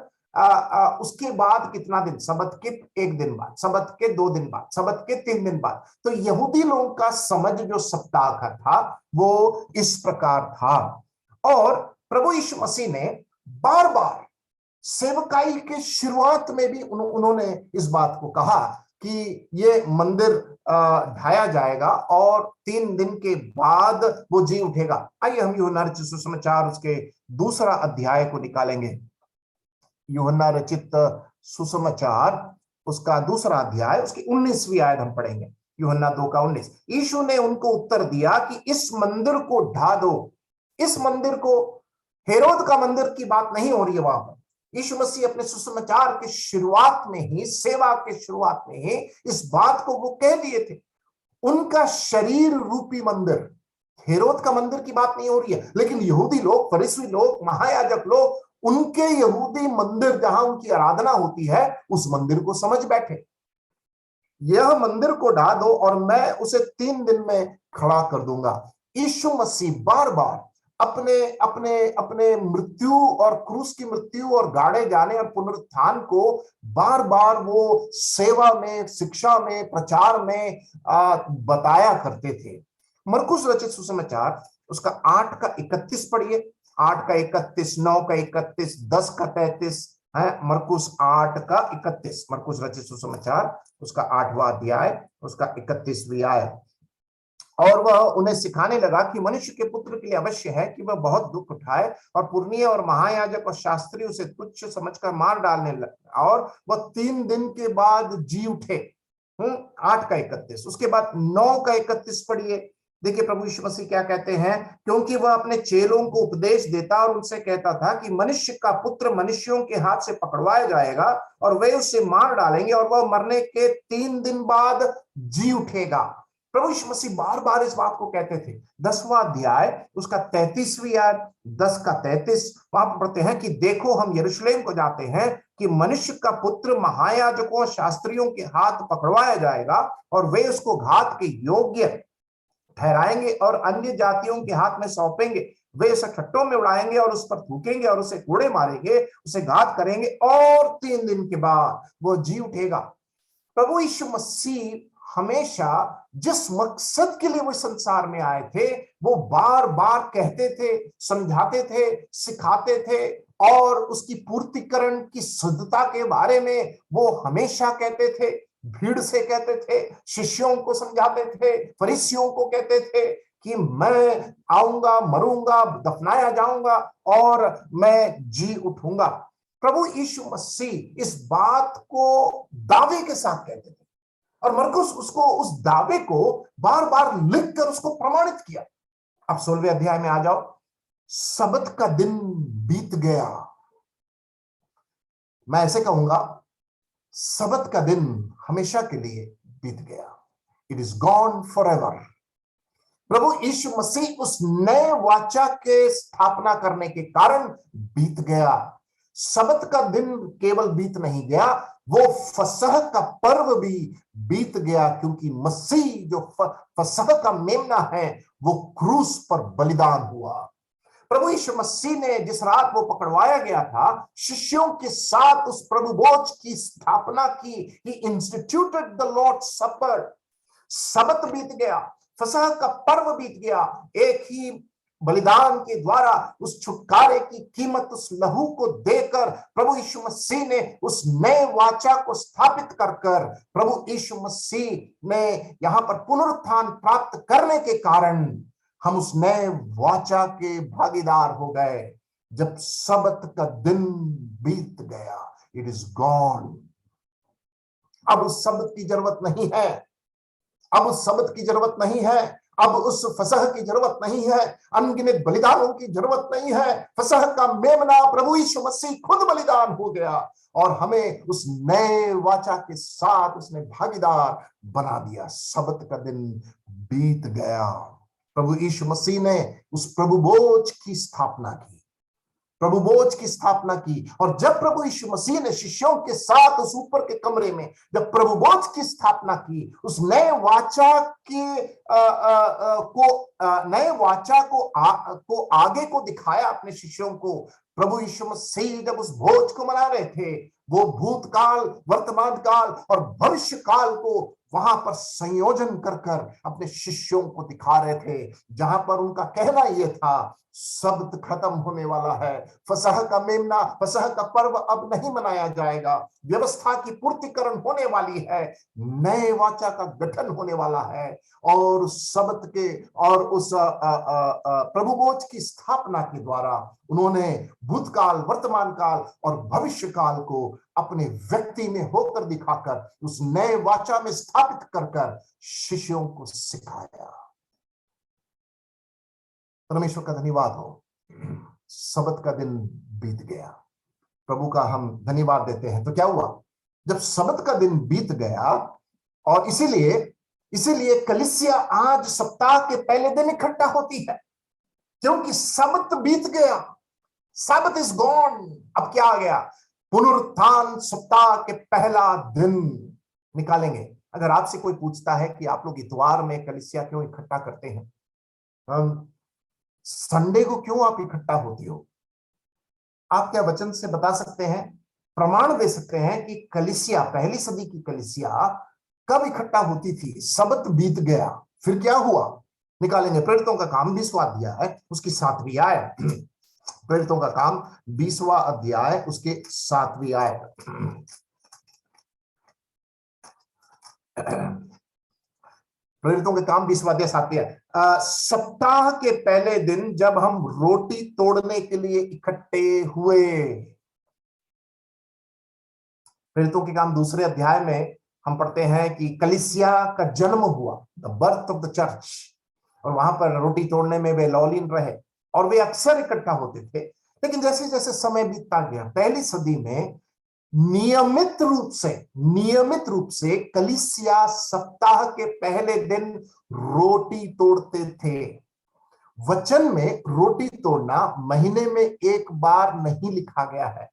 उसके बाद कितना दिन, सबत के 1 दिन बाद, सबत के 2 दिन बाद, सबत के 3 दिन बाद। तो यहूदी लोगों का समझ जो सप्ताह का था वो इस प्रकार था। और प्रभु यीशु मसीह ने बार बार सेवकाई के शुरुआत में भी उन्होंने इस बात को कहा कि ये मंदिर ढाया जाएगा और 3 दिन के बाद वो जी उठेगा। आइए हम यूहन्ना रचित सुसमाचार उसके 2 अध्याय को निकालेंगे। यूहन्ना रचित सुसमाचार उसका 2 अध्याय उसकी 19वीं आयत हम पढ़ेंगे। यूहन्ना 2:19। यीशु ने उनको उत्तर दिया कि इस मंदिर को ढा दो। इस मंदिर को, हेरोद का मंदिर की बात नहीं हो रही है वहां पर। यीशु मसीह अपने सुसमाचार के शुरुआत में ही, सेवा के शुरुआत में ही इस बात को वो कह दिए थे। उनका शरीर रूपी मंदिर, हेरोद का मंदिर की बात नहीं हो रही है, लेकिन यहूदी लोग, फरीसी लोग, महायाजक लोग, उनके यहूदी मंदिर जहां उनकी आराधना होती है, उस मंदिर को समझ बैठे। यह मंदिर को ढा दो और मैं उसे 3 दिन में खड़ा कर दूंगा। यीशु मसीह बार बार अपने अपने अपने मृत्यु और क्रूस की मृत्यु और गाड़े जाने और पुनरुत्थान को बार बार वो सेवा में, शिक्षा में, प्रचार में बताया करते थे। मरकुस रचित सुसमाचार उसका 8:31 पढ़िए। 8:31, 9:31, 10:33 है। मरकुस 8:31, मरकुस रचित सुसमाचार उसका 8वां अध्याय उसका 31वीं आयत। और वह उन्हें सिखाने लगा कि मनुष्य के पुत्र के लिए अवश्य है कि वह बहुत दुख उठाए और पुरनिये और महायाजक और शास्त्री उसे तुच्छ समझकर मार डालने लगे और वह 3 दिन के बाद जी उठे। 8:31। उसके बाद 9:31 पढ़िए। देखिए प्रभु यीशु मसीह क्या कहते हैं, क्योंकि वह अपने चेलों को उपदेश देता और उनसे कहता था कि मनुष्य का पुत्र मनुष्यों के हाथ से पकड़वाया जाएगा और वे उसे मार डालेंगे और वह मरने के 3 दिन बाद जी उठेगा। प्रभु यीशु मसीह बार बार इस बात को कहते थे। 10वां अध्याय उसका 33वीं आयत, 10:33 वहां पर पढ़ते हैं कि देखो हम यरूशलेम को जाते हैं कि मनुष्य का पुत्र महायाजकों शास्त्रियों के हाथ पकड़वाया जाएगा और वे उसको घात के योग्य ठहराएंगे और अन्य जातियों के हाथ में सौंपेंगे। वे उसे ठट्टों में उड़ाएंगे और उस पर थूकेंगे और उसे कोड़े मारेंगे, उसे घात करेंगे और 3 दिन के बाद वो जी उठेगा। प्रभु यीशु मसीह हमेशा जिस मकसद के लिए वो संसार में आए थे वो बार बार कहते थे, समझाते थे, सिखाते थे और उसकी पूर्तिकरण की शुद्धता के बारे में वो हमेशा कहते थे। भीड़ से कहते थे, शिष्यों को समझाते थे, फरीसियों को कहते थे कि मैं आऊंगा, मरूंगा, दफनाया जाऊंगा और मैं जी उठूंगा। प्रभु यीशु मसीह इस बात को दावे के साथ कहते थे और मरकुस उसको, उस दावे को बार बार लिखकर उसको प्रमाणित किया। अब 16वें अध्याय में आ जाओ। सबत का दिन बीत गया। मैं ऐसे कहूंगा, सबत का दिन हमेशा के लिए बीत गया। It is gone forever. प्रभु यीशु मसीह उस नए वाचा के स्थापना करने के कारण बीत गया। सबत का दिन केवल बीत नहीं गया, वो फसह का पर्व भी बीत गया, क्योंकि मसीह जो फसह का मेमना है वो क्रूस पर बलिदान हुआ। प्रभु यीशु मसीह ने जिस रात वो पकड़वाया गया था, शिष्यों के साथ उस प्रभु भोज की स्थापना की। ही इंस्टीट्यूटेड द लॉर्ड सपर। सबत बीत गया, फसह का पर्व बीत गया। एक ही बलिदान के द्वारा उस छुटकारे की कीमत, उस लहू को देकर प्रभु यीशु मसीह ने उस नए वाचा को स्थापित कर प्रभु यीशु मसीह ने यहां पर पुनरुत्थान प्राप्त करने के कारण हम उस नए वाचा के भागीदार हो गए। जब सबत का दिन बीत गया, इट इज गॉन। अब उस सबत की जरूरत नहीं है, अब उस सबत की जरूरत नहीं है, अब उस फसह की जरूरत नहीं है, अनगिनत बलिदानों की जरूरत नहीं है। फसह का मेमना प्रभु यीशु मसीह खुद बलिदान हो गया और हमें उस नए वाचा के साथ उसने भागीदार बना दिया। सबत का दिन बीत गया। प्रभु यीशु मसीह ने उस प्रभु भोज की स्थापना की, प्रभु भोज की स्थापना की। और जब प्रभु यीशु मसीह ने शिष्यों के साथ उस ऊपर के कमरे में जब प्रभु भोज की स्थापना की, उस नए वाचा नए वाचा को आगे को दिखाया अपने शिष्यों को। प्रभु यीशु मसीह जब उस भोज को मना रहे थे, वो भूतकाल, वर्तमान काल और भविष्य काल को वहां पर संयोजन कर अपने शिष्यों को दिखा रहे थे, जहां पर उनका कहना यह था, सबत खत्म होने वाला है, फसह का मेमना, फसह का पर्व अब नहीं मनाया जाएगा, व्यवस्था की पूर्तिकरण होने वाली है, नए वाचा का गठन होने वाला है। और उस सबत के और उस प्रभु भोज की स्थापना के द्वारा उन्होंने भूतकाल, वर्तमान काल और भविष्य काल को अपने व्यक्ति में होकर दिखाकर उस नए वाचा में स्थापित कर शिष्यों को सिखाया। परमेश्वर का धन्यवाद हो। सबत का दिन बीत गया, प्रभु का हम धन्यवाद देते हैं। तो क्या हुआ जब सबत का दिन बीत गया, और इसीलिए कलीसिया आज सप्ताह के पहले दिन इकट्ठा होती है, क्योंकि सबत बीत गया। सबत इज गॉन। अब क्या आ गया? पुनरुत्थान सप्ताह के पहला दिन निकालेंगे। अगर आपसे कोई पूछता है कि आप लोग इतवार में कलीसिया क्यों इकट्ठा करते हैं, संडे को क्यों आप इकट्ठा होती हो, आप क्या वचन से बता सकते हैं, प्रमाण दे सकते हैं कि कलीसिया, पहली सदी की कलीसिया कब इकट्ठा होती थी? सबत बीत गया, फिर क्या हुआ? निकालेंगे। प्रेरितों का काम 20वां अध्याय है, उसकी 7वीं आयत। प्रेरितों का काम 20वां अध्याय, उसके 7वीं आयत। प्रेरितों के काम 20वां अध्याय 7वीं आयत। सप्ताह के पहले दिन जब हम रोटी तोड़ने के लिए इकट्ठे हुए। प्रेरितों के काम 2 अध्याय में हम पढ़ते हैं कि कलीसिया का जन्म हुआ, the birth of the church, और वहां पर रोटी तोड़ने में वे लौलीन रहे और वे अक्सर इकट्ठा होते थे। लेकिन जैसे जैसे समय बीतता गया, पहली सदी में नियमित रूप से कलीसिया सप्ताह के पहले दिन रोटी तोड़ते थे। वचन में रोटी तोड़ना महीने में एक बार नहीं लिखा गया है।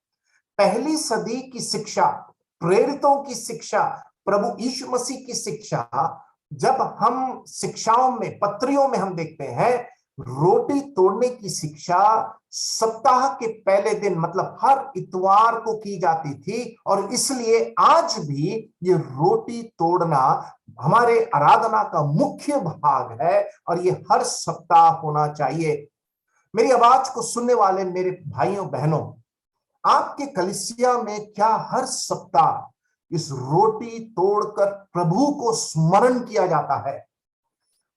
पहली सदी की शिक्षा, प्रेरितों की शिक्षा, प्रभु यीशु मसीह की शिक्षा, जब हम शिक्षाओं में, पत्रियों में हम देखते हैं, रोटी तोड़ने की शिक्षा सप्ताह के पहले दिन, मतलब हर इतवार को की जाती थी। और इसलिए आज भी ये रोटी तोड़ना हमारे आराधना का मुख्य भाग है और ये हर सप्ताह होना चाहिए। मेरी आवाज को सुनने वाले मेरे भाइयों बहनों, आपके कलीसिया में क्या हर सप्ताह इस रोटी तोड़कर प्रभु को स्मरण किया जाता है?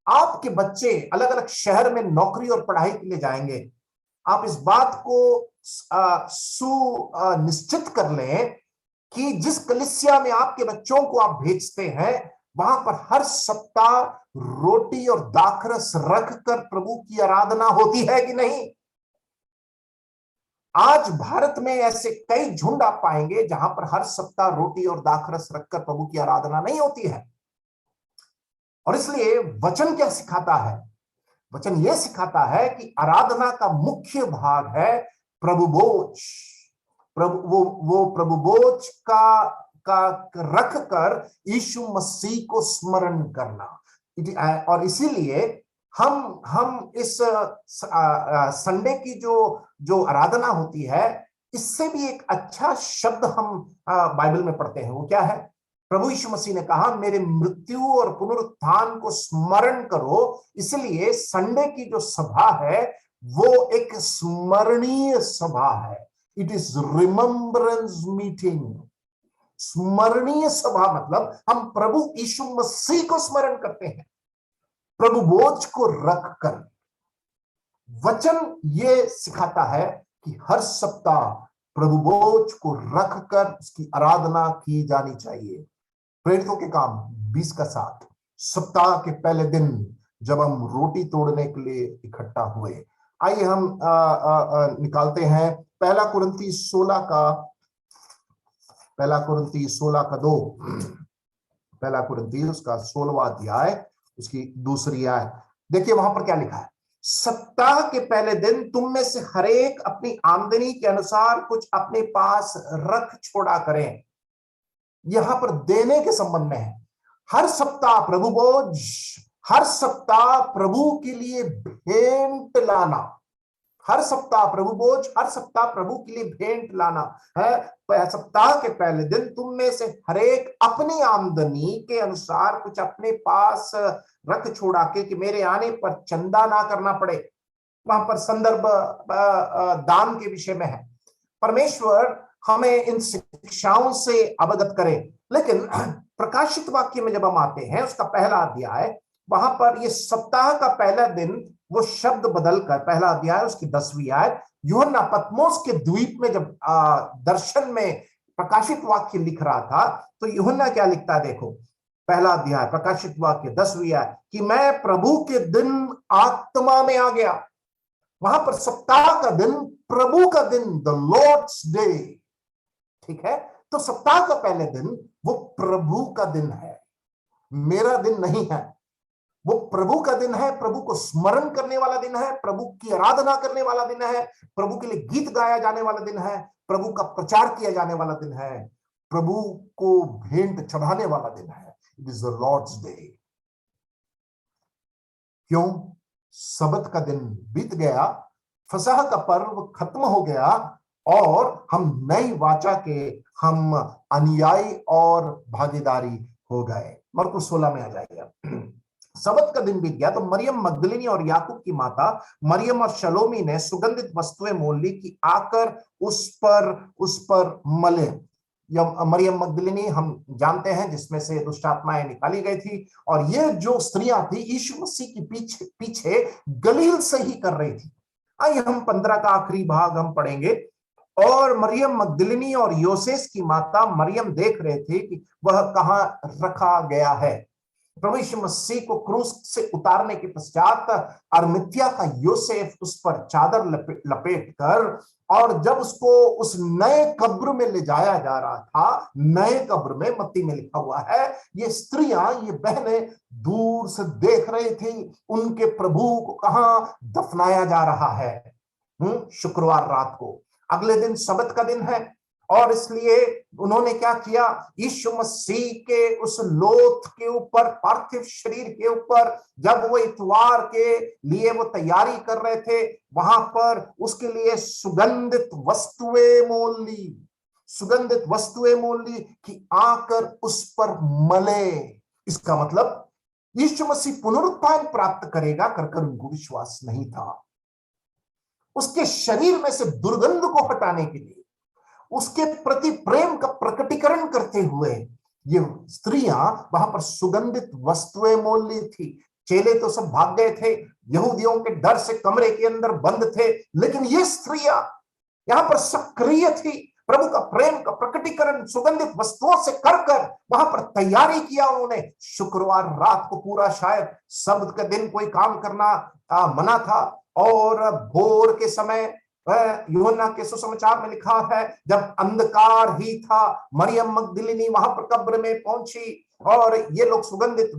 आपके बच्चे अलग अलग शहर में नौकरी और पढ़ाई के लिए जाएंगे, आप इस बात को सुनिश्चित कर लें कि जिस कलीसिया में आपके बच्चों को आप भेजते हैं, वहां पर हर सप्ताह रोटी और दाखरस रखकर प्रभु की आराधना होती है कि नहीं? आज भारत में ऐसे कई झुंड आप पाएंगे जहां पर हर सप्ताह रोटी और दाखरस रखकर प्रभु की आराधना नहीं होती है। और इसलिए वचन क्या सिखाता है? वचन यह सिखाता है कि आराधना का मुख्य भाग है प्रभुभोज। वो प्रभुभोज का रख कर यीशु मसीह को स्मरण करना। और इसीलिए हम इस संडे की जो आराधना होती है, इससे भी एक अच्छा शब्द हम बाइबल में पढ़ते हैं। वो क्या है? प्रभु यीशु मसीह ने कहा, मेरे मृत्यु और पुनरुत्थान को स्मरण करो। इसलिए संडे की जो सभा है वो एक स्मरणीय सभा है। It is remembrance meeting. स्मरणीय सभा मतलब हम प्रभु यीशु मसीह को स्मरण करते हैं, प्रभु बोझ को रखकर। वचन ये सिखाता है कि हर सप्ताह प्रभु बोझ को रखकर उसकी आराधना की जानी चाहिए। प्रेरितों के काम 20:7, सप्ताह के पहले दिन जब हम रोटी तोड़ने के लिए इकट्ठा हुए। आइए हम निकालते हैं पहला कुरिन्थी 16 का 2। पहला कुरिन्थी उसका 16वां अध्याय, उसकी दूसरी आयत। देखिए वहां पर क्या लिखा है? सप्ताह के पहले दिन तुम में से हरेक अपनी आमदनी के अनुसार कुछ अपने पास रख छोड़ा करें। यहां पर देने के संबंध में है। हर सप्ताह प्रभु बोझ, हर सप्ताह प्रभु के लिए भेंट लाना, हर सप्ताह प्रभु बोझ, हर सप्ताह प्रभु के लिए भेंट लाना है। सप्ताह के पहले दिन तुम में से हरेक अपनी आमदनी के अनुसार कुछ अपने पास रख छोड़ा के, कि मेरे आने पर चंदा ना करना पड़े। वहां पर संदर्भ दान के विषय में है। परमेश्वर हमें इन शिक्षाओं से अवगत करें। लेकिन प्रकाशित वाक्य में जब हम आते हैं, उसका पहला अध्याय, वहां पर ये सप्ताह का पहला दिन वो शब्द बदलकर, पहला अध्याय उसकी 10वीं आयत, यूहन्ना पत्मोस के द्वीप में जब दर्शन में प्रकाशित वाक्य लिख रहा था, तो यूहन्ना क्या लिखता है? देखो पहला अध्याय प्रकाशित वाक्य 10वीं आयत, कि मैं प्रभु के दिन आत्मा में आ गया। वहां पर सप्ताह का दिन प्रभु का दिन, द लॉर्ड्स डे, ठीक है। तो सप्ताह का पहले दिन वो प्रभु का दिन है, मेरा दिन नहीं है। वो प्रभु का दिन है, प्रभु को स्मरण करने वाला दिन है, प्रभु की आराधना करने वाला दिन है, प्रभु के लिए गीत गाया जाने वाला दिन है, प्रभु का प्रचार किया जाने वाला दिन है, प्रभु को भेंट चढ़ाने वाला दिन है। It is the Lord's day. क्यों? सबत का दिन बीत गया, फसह का पर्व खत्म हो गया, और हम नई वाचा के हम अनुयायी और भागीदारी हो गए। मरकुस 16 में आ जाएगा। सबत का दिन बीत गया तो मरियम मगदलिनी और याकूब की माता मरियम और शलोमी ने सुगंधित वस्तुएं मोल ली कि आकर उस पर मले। मरियम मगदलिनी हम जानते हैं जिसमें से दुष्ट आत्माएं निकाली गई थी, और ये जो स्त्रियां थी यीशु मसीह की पीछे गलील से ही कर रही थी। आइए हम 15 का आखिरी भाग हम पढ़ेंगे। और मरियम मगदलिनी और योसेस की माता मरियम देख रहे थे कि वह कहां रखा गया है। प्रभु यीशु मसीह को क्रूस से उतारने के पश्चात अरमितिया का योसेफ उस पर चादर लपेट कर, और जब उसको उस नए कब्र में ले जाया जा रहा था, नए कब्र में मत्ती में लिखा हुआ है, ये स्त्रियां, ये बहनें दूर से देख रही थी उनके प्रभु को कहां दफनाया जा रहा है। शुक्रवार रात को, अगले दिन सबत का दिन है, और इसलिए उन्होंने क्या किया? यीशु मसीह के उस लोथ के ऊपर, पार्थिव शरीर के ऊपर, जब वो इतवार के लिए वो तैयारी कर रहे थे, वहां पर उसके लिए सुगंधित वस्तुएं मोल ली कि आकर उस पर मले। इसका मतलब यीशु मसीह पुनरुत्थान प्राप्त करेगा कर उनको विश्वास नहीं था। उसके शरीर में से दुर्गंध को हटाने के लिए, उसके प्रति प्रेम का प्रकटीकरण करते हुए ये स्त्रियां वहां पर सुगंधित वस्तुएं मोल ली थी। चेले तो सब भाग गए थे, यहूदियों के डर से कमरे के अंदर बंद थे, लेकिन ये स्त्रियां यहां पर सक्रिय थी। प्रभु का प्रेम का प्रकटीकरण सुगंधित वस्तुओं से कर वहां पर तैयारी किया उन्होंने। शुक्रवार रात को पूरा, शायद सबत के दिन कोई काम करना मना था, और भोर के समय यूहन्ना के सुसमाचार में लिखा है, जब अंधकार ही था, मरियम मगदलिनी वहां पर कब्र में पहुंची और ये लोग सुगंधित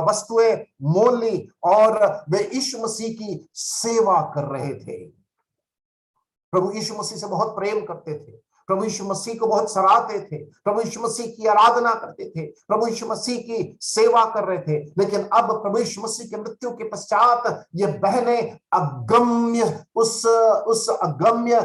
वस्तुएं मोल ली और वे यीशु मसीह की सेवा कर रहे थे। प्रभु यीशु मसीह से बहुत प्रेम करते थे, प्रभु यीशु मसीह को बहुत सराहते थे, प्रभु यीशु मसीह की आराधना करते थे, प्रभु यीशु मसीह की सेवा कर रहे थे। लेकिन अब प्रभु यीशु मसीह के मृत्यु के पश्चात ये बहनें अगम्य उस अगम्य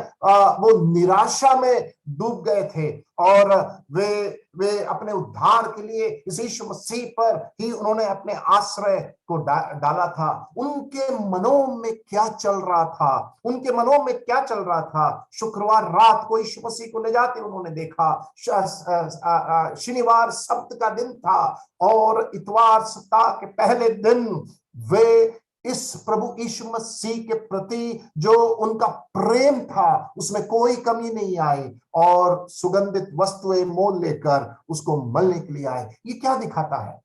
वो निराशा में डूब गए थे और वे अपने उद्धार के लिए इस यीशु मसीह पर ही उन्होंने अपने आश्रय को डाला था। उनके मनों में क्या चल रहा था, उनके मनों में क्या चल रहा था? शुक्रवार रात को यीशु मसीह को ले जाते उन्होंने देखा, शनिवार सब्त का दिन था और इतवार सप्ताह के पहले दिन वे इस प्रभु यीशु मसीह के प्रति जो उनका प्रेम था उसमें कोई कमी नहीं आई और सुगंधित वस्तुएं मोल लेकर उसको मलने के लिए आए। ये क्या दिखाता है?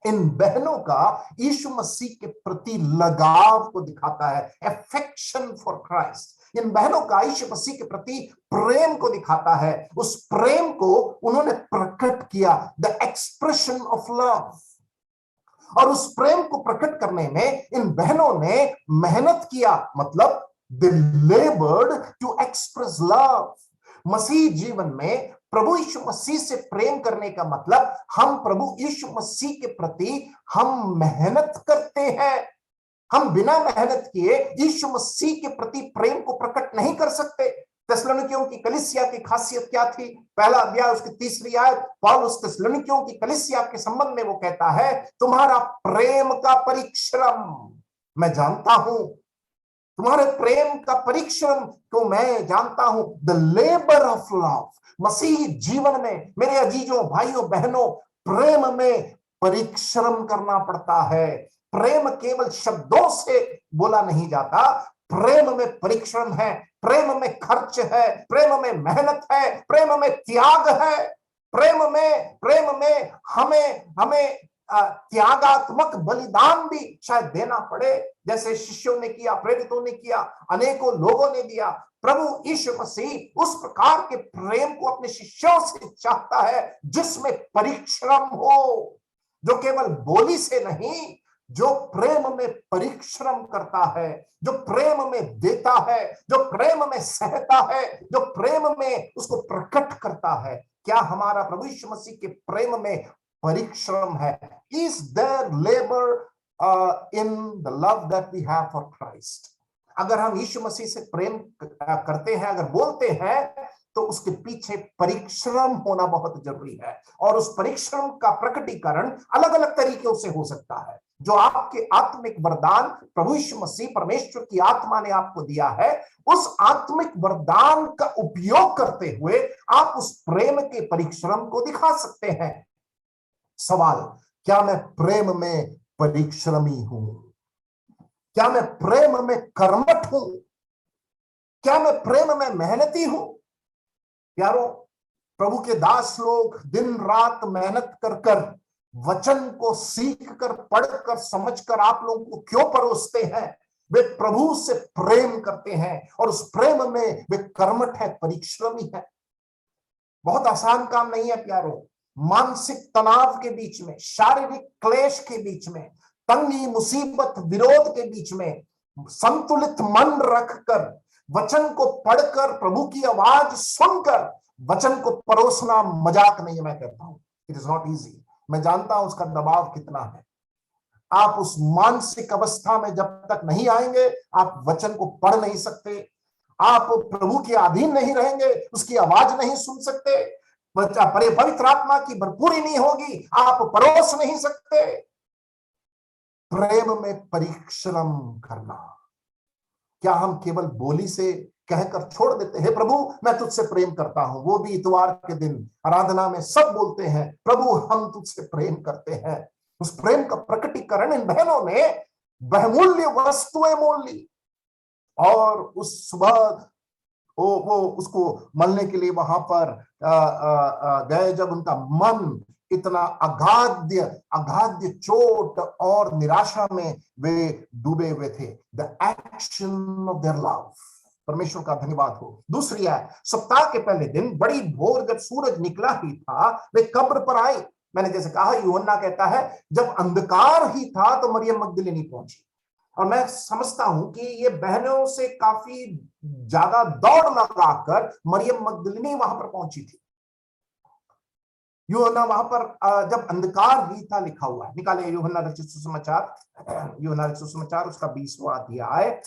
इन बहनों का यीशु मसीह के प्रति लगाव को दिखाता है, अफेक्शन फॉर क्राइस्ट। इन बहनों का यीशु मसीह के प्रति प्रेम को दिखाता है। उस प्रेम को उन्होंने प्रकट किया, द एक्सप्रेशन ऑफ लव। और उस प्रेम को प्रकट करने में इन बहनों ने मेहनत किया, मतलब दे लेबर्ड टू एक्सप्रेस लव। मसीह जीवन में प्रभु यीशु मसीह से प्रेम करने का मतलब हम प्रभु यीशु मसीह के प्रति हम मेहनत करते हैं। हम बिना मेहनत किए यीशु मसीह के प्रति प्रेम को प्रकट नहीं कर सकते। थिस्सलुनीकियों की कलीसिया की खासियत क्या थी? पहला अध्याय उसकी 3री आयत, पौलुस थिस्सलुनीकियों की कलीसिया के संबंध में वो कहता है, तुम्हारा प्रेम का परिश्रम मैं जानता हूं, तुम्हारे प्रेम का परिश्रम को मैं जानता हूं। The labour of love. Masih जीवन में मेरे अजीजों, भाइयों, बहनों, प्रेम में परिश्रम करना पड़ता है। प्रेम केवल शब्दों से बोला नहीं जाता, प्रेम में परिश्रम है, प्रेम में खर्च है, प्रेम में मेहनत है, प्रेम में त्याग है। प्रेम में हमें त्यागात्मक बलिदान भी शायद देना पड़े, जैसे शिष्यों ने किया, प्रेरितों ने किया, अनेकों लोगों ने दिया। प्रभु यीशु मसीह उस प्रकार के प्रेम को अपने शिष्यों से चाहता है जिसमें परिश्रम हो, जो केवल बोली से नहीं, जो प्रेम में परिश्रम करता है, जो प्रेम में देता है, जो प्रेम में सहता है, जो प्रेम में उसको प्रकट करता है। क्या हमारा प्रभु यीशु मसीह के प्रेम में परिश्रम है? Is there labor in the love that we have for Christ? अगर हम यीशु मसीह से प्रेम करते हैं, अगर बोलते हैं, तो उसके पीछे परिश्रम होना बहुत जरूरी है। और उस परिश्रम का प्रकटीकरण अलग अलग तरीकों से हो सकता है। जो आपके आत्मिक वरदान प्रभु यीशु मसीह, परमेश्वर की आत्मा ने आपको दिया है, उस आत्मिक वरदान का उपयोग करते हुए आप उस प्रेम के परिश्रम को दिखा सकते हैं। सवाल, क्या मैं प्रेम में परिश्रमी हूं? क्या मैं प्रेम में कर्मठ हूं? क्या मैं प्रेम में मेहनती हूं? प्यारो, प्रभु के दास लोग दिन रात मेहनत कर वचन को सीख कर, पढ़कर, समझकर आप लोगों को क्यों परोसते हैं? वे प्रभु से प्रेम करते हैं और उस प्रेम में वे कर्मठ है, परिश्रमी है। बहुत आसान काम नहीं है प्यारो। मानसिक तनाव के बीच में, शारीरिक क्लेश के बीच में, तंगी, मुसीबत, विरोध के बीच में संतुलित मन रखकर, वचन को पढ़कर, प्रभु की आवाज सुनकर वचन को परोसना मजाक नहीं है। मैं कहता हूं इट इज नॉट इजी। मैं जानता हूं उसका दबाव कितना है। आप उस मानसिक अवस्था में जब तक नहीं आएंगे, आप वचन को पढ़ नहीं सकते, आप प्रभु के अधीन नहीं रहेंगे, उसकी आवाज नहीं सुन सकते, पवित्र आत्मा की भरपूरी नहीं होगी, आप परोस नहीं सकते। प्रेम में परिश्रम करना। क्या हम केवल बोली से कहकर छोड़ देते हैं, प्रभु मैं तुझसे प्रेम करता हूं? वो भी इतवार के दिन आराधना में सब बोलते हैं, प्रभु हम तुझसे प्रेम करते हैं। उस प्रेम का प्रकटीकरण इन बहनों ने बहुमूल्य वस्तुएं मोल ली और उस सुबह वो उसको मलने के लिए वहां पर गए। जब उनका मन इतना अगाध्य अगाध्य चोट और निराशा में वे डूबे हुए थे। The action of their love, परमेश्वर का धन्यवाद हो। दूसरी है, सप्ताह के पहले दिन बड़ी भोर जब सूरज निकला ही था वे कब्र पर आई। मैंने जैसे कहा, यूहन्ना कहता है जब अंधकार ही था तो मरियम मगदलिनी पहुंची। और मैं समझता हूं कि ये बहनों से काफी ज्यादा दौड़ लगाकर मरियम मगदलिनी वहां पर पहुंची थी। यूहन्ना वहां पर जब अंधकार ही था लिखा हुआ है। निकाले यूहन्ना रचित सुसमाचार, यूहन्ना रचित सुसमाचार उसका 20वां अध्याय,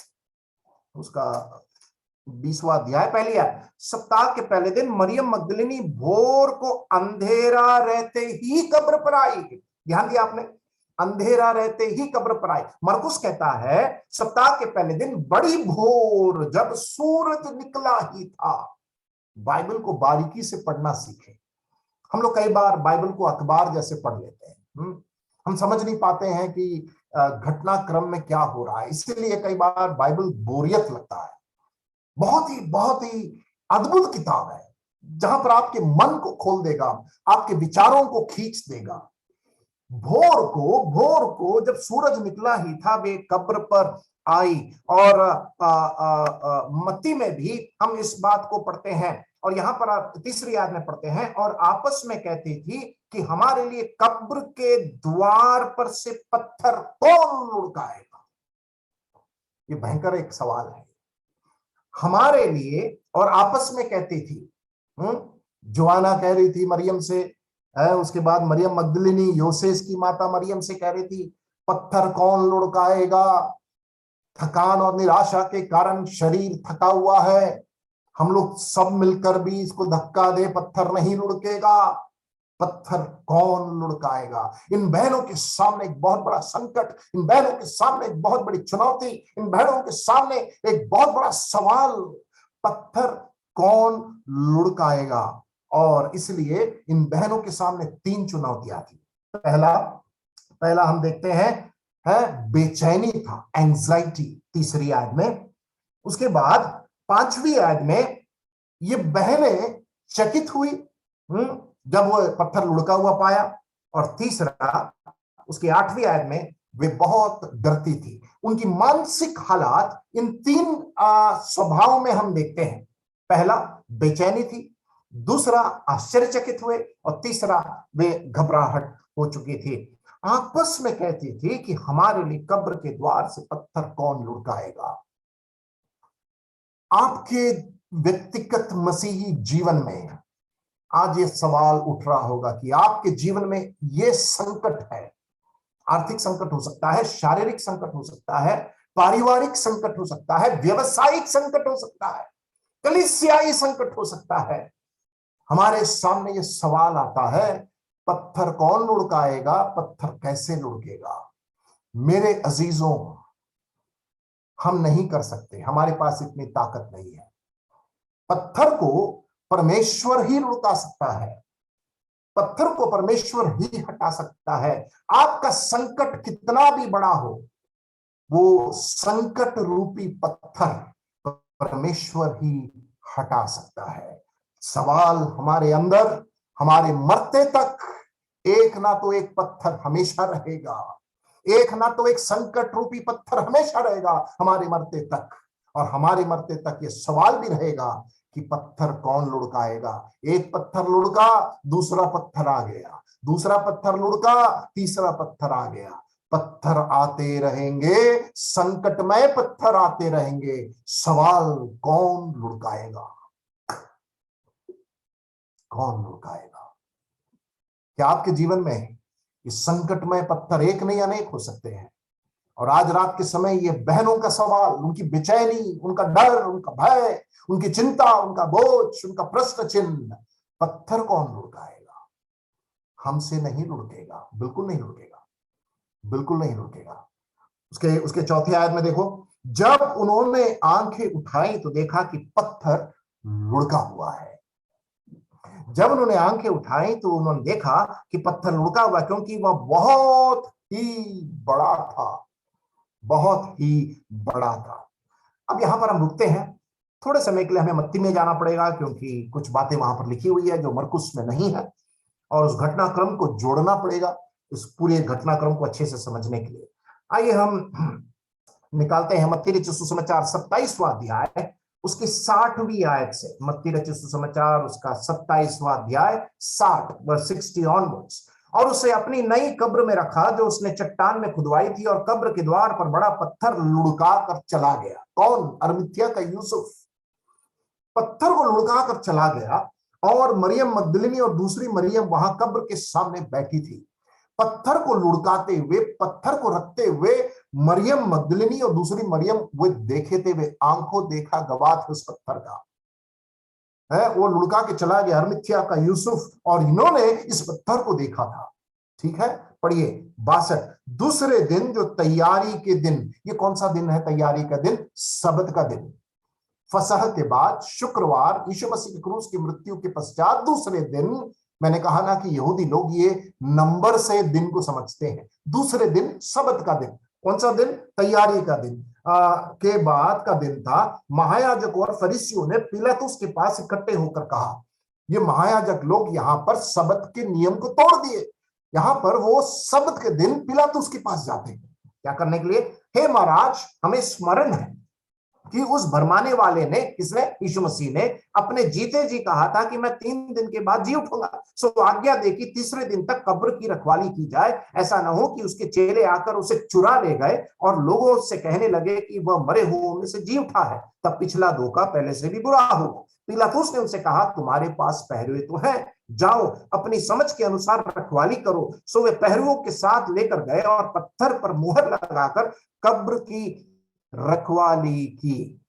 उसका 20वां अध्याय पहली है। सप्ताह के पहले दिन मरियम मगदलिनी भोर को अंधेरा रहते ही कब्र पर आई। ध्यान दिया आपने, अंधेरा रहते ही कब्र पर आई। मरकुस कहता है सप्ताह के पहले दिन बड़ी भोर जब सूरज निकला ही था। बाइबल को बारीकी से पढ़ना सीखें। हम लोग कई बार बाइबल को अखबार जैसे पढ़ लेते हैं, हम समझ नहीं पाते हैं कि घटनाक्रम में क्या हो रहा है, इसलिए कई बार बाइबल बोरियत लगता है। बहुत ही अद्भुत किताब है, जहां पर आपके मन को खोल देगा, आपके विचारों को खींच देगा। भोर को जब सूरज निकला ही था वे कब्र पर आई। और मत्ती में भी हम इस बात को पढ़ते हैं, और यहाँ पर तीसरी आयत में पढ़ते हैं, और आपस में कहती थी कि हमारे लिए कब्र के द्वार पर से पत्थर कौन लुढ़काएगा। ये भयंकर एक सवाल है। हमारे लिए, और आपस में कहती थी, जोआना कह रही थी मरियम से, उसके बाद मरियम मगदलिनी योसेस की माता मरियम से कह रही थी पत्थर कौन लुढ़काएगा। थकान और निराशा के कारण शरीर थका हुआ है, हम लोग सब मिलकर भी इसको धक्का दे, पत्थर नहीं लुढ़केगा, पत्थर कौन लुढ़काएगा। इन बहनों के सामने एक बहुत बड़ा संकट, इन बहनों के सामने एक बहुत बड़ी चुनौती, इन बहनों के सामने एक बहुत बड़ा सवाल, पत्थर कौन लुढ़काएगा। और इसलिए इन बहनों के सामने 3 चुनौतियां थी। पहला हम देखते हैं बेचैनी था, एंजाइटी, तीसरी आयत में। उसके बाद 5वीं आयत में ये बहनें चकित हुई जब वो पत्थर लुढ़का हुआ पाया, और तीसरा उसकी 8वीं आयत में वे बहुत डरती थी। उनकी मानसिक हालात इन 3 स्वभाव में हम देखते हैं। पहला बेचैनी थी, दूसरा आश्चर्यचकित हुए, और तीसरा वे घबराहट हो चुकी थी। आपस में कहती थी कि हमारे लिए कब्र के द्वार से पत्थर कौन लुढ़काएगा। आपके व्यक्तिगत मसीही जीवन में आज ये सवाल उठ रहा होगा कि आपके जीवन में ये संकट है। आर्थिक संकट हो सकता है, शारीरिक संकट हो सकता है, पारिवारिक संकट हो सकता है, व्यवसायिक संकट हो सकता है, कलीसियाई संकट हो सकता है। हमारे सामने ये सवाल आता है, पत्थर कौन लुढ़काएगा, पत्थर कैसे लुढ़केगा। मेरे अजीजों, हम नहीं कर सकते, हमारे पास इतनी ताकत नहीं है। पत्थर को परमेश्वर ही लुढ़का सकता है, पत्थर को परमेश्वर ही हटा सकता है। आपका संकट कितना भी बड़ा हो, वो संकट रूपी पत्थर परमेश्वर ही हटा सकता है। सवाल हमारे अंदर, हमारे मरते तक एक ना तो एक पत्थर हमेशा रहेगा, एक ना तो एक संकट रूपी पत्थर हमेशा रहेगा हमारे मरते तक। और हमारे मरते तक ये सवाल भी रहेगा कि पत्थर कौन लुढ़काएगा। एक पत्थर लुढ़का, दूसरा पत्थर आ गया, दूसरा पत्थर लुढ़का, तीसरा पत्थर आ गया। पत्थर आते रहेंगे, संकटमय पत्थर आते रहेंगे। सवाल कौन लुढ़काएगा, कौन लुढ़काएगा। क्या आपके जीवन में इस संकटमय पत्थर एक नहीं अनेक हो सकते हैं। और आज रात के समय ये बहनों का सवाल, उनकी बेचैनी, उनका डर, उनका भय, उनकी चिंता, उनका बोझ, उनका प्रश्न चिन्ह, पत्थर कौन लुढ़काएगा। हमसे नहीं लुढ़केगा, बिल्कुल नहीं लुढ़केगा, बिल्कुल नहीं लुढ़केगा। उसके चौथी आयत में देखो, जब उन्होंने आंखें उठाई तो देखा कि पत्थर लुढ़का हुआ है। जब उन्होंने आंखें उठाई तो उन्होंने देखा कि पत्थर लुढ़का हुआ, क्योंकि वह बहुत ही बड़ा था, बहुत ही बड़ा था। अब यहां पर हम रुकते हैं, थोड़े समय के लिए हमें मत्ती में जाना पड़ेगा, क्योंकि कुछ बातें वहां पर लिखी हुई है जो मरकुस में नहीं है। और उस घटनाक्रम को जोड़ना पड़ेगा इस पूरे घटनाक्रम को अच्छे से समझने के लिए। आइए हम निकालते हैं मत्ती रचित सुसमाचार 27वां अध्याय उसकी 60वीं आयत से। मत्ती रचित सुसमाचार उसका 27वां अध्याय 60 वर्स 60 ऑनवर्ड्स। और उसे अपनी नई कब्र में रखा जो उसने चट्टान में खुदवाई थी, और कब्र के द्वार पर बड़ा पत्थर लुढ़का कर चला गया। कौन? अरिमथिया का यूसुफ पत्थर को लुढ़का कर चला गया, और मरियम मगदलिनी और दूसरी मरियम वहां कब्र के सामने बैठी थी। पत्थर को लुढ़काते हुए, पत्थर को रखते हुए मरियम मगदलिनी और दूसरी मरियम वो देखे थे, वे आंखों देखा गवाह थे उस पत्थर का। है वो लुढ़का के चला गया अरिमथिया का यूसुफ, और इन्होंने इस पत्थर को देखा था। ठीक है, पढ़िए 62। दूसरे दिन जो तैयारी के दिन, ये कौन सा दिन है तैयारी का दिन? सबत का दिन। फसह के बाद शुक्रवार यीशु मसीह की क्रूस की मृत्यु के पश्चात दूसरे दिन, मैंने कहा ना कि यहूदी लोग ये नंबर से दिन को समझते हैं। दूसरे दिन सबत का दिन। कौन सा दिन? तैयारी का दिन के बाद का दिन था। महायाजक और फरीसियों ने पिलातुस के पास इकट्ठे होकर कहा, ये महायाजक लोग यहाँ पर सबत के नियम को तोड़ दिए। यहाँ पर वो सबत के दिन पिलातुस के पास जाते हैं क्या करने के लिए? हे महाराज, हमें स्मरण है कि उस भरमाने वाले ने, किसने? यीशु मसीह ने अपने जीते जी कहा था कि मैं 3 दिन के बाद जी उठूंगा। सो आज्ञा दे कि तीसरे दिन तक कब्र की रखवाली की जाए, ऐसा ना हो कि उसके चेले आकर उसे चुरा ले गए और लोगों से कहने लगे कि वह मरे हुओं में से जी उठा है, तब पिछला धोखा पहले से भी बुरा होगा। पिलातुस ने उनसे कहा, तुम्हारे पास पहरुए तो हैं, जाओ अपनी समझ के अनुसार रखवाली करो। सो वे पहरुओं के साथ लेकर गए और पत्थर पर मुहर लगाकर कब्र की रखवाली की।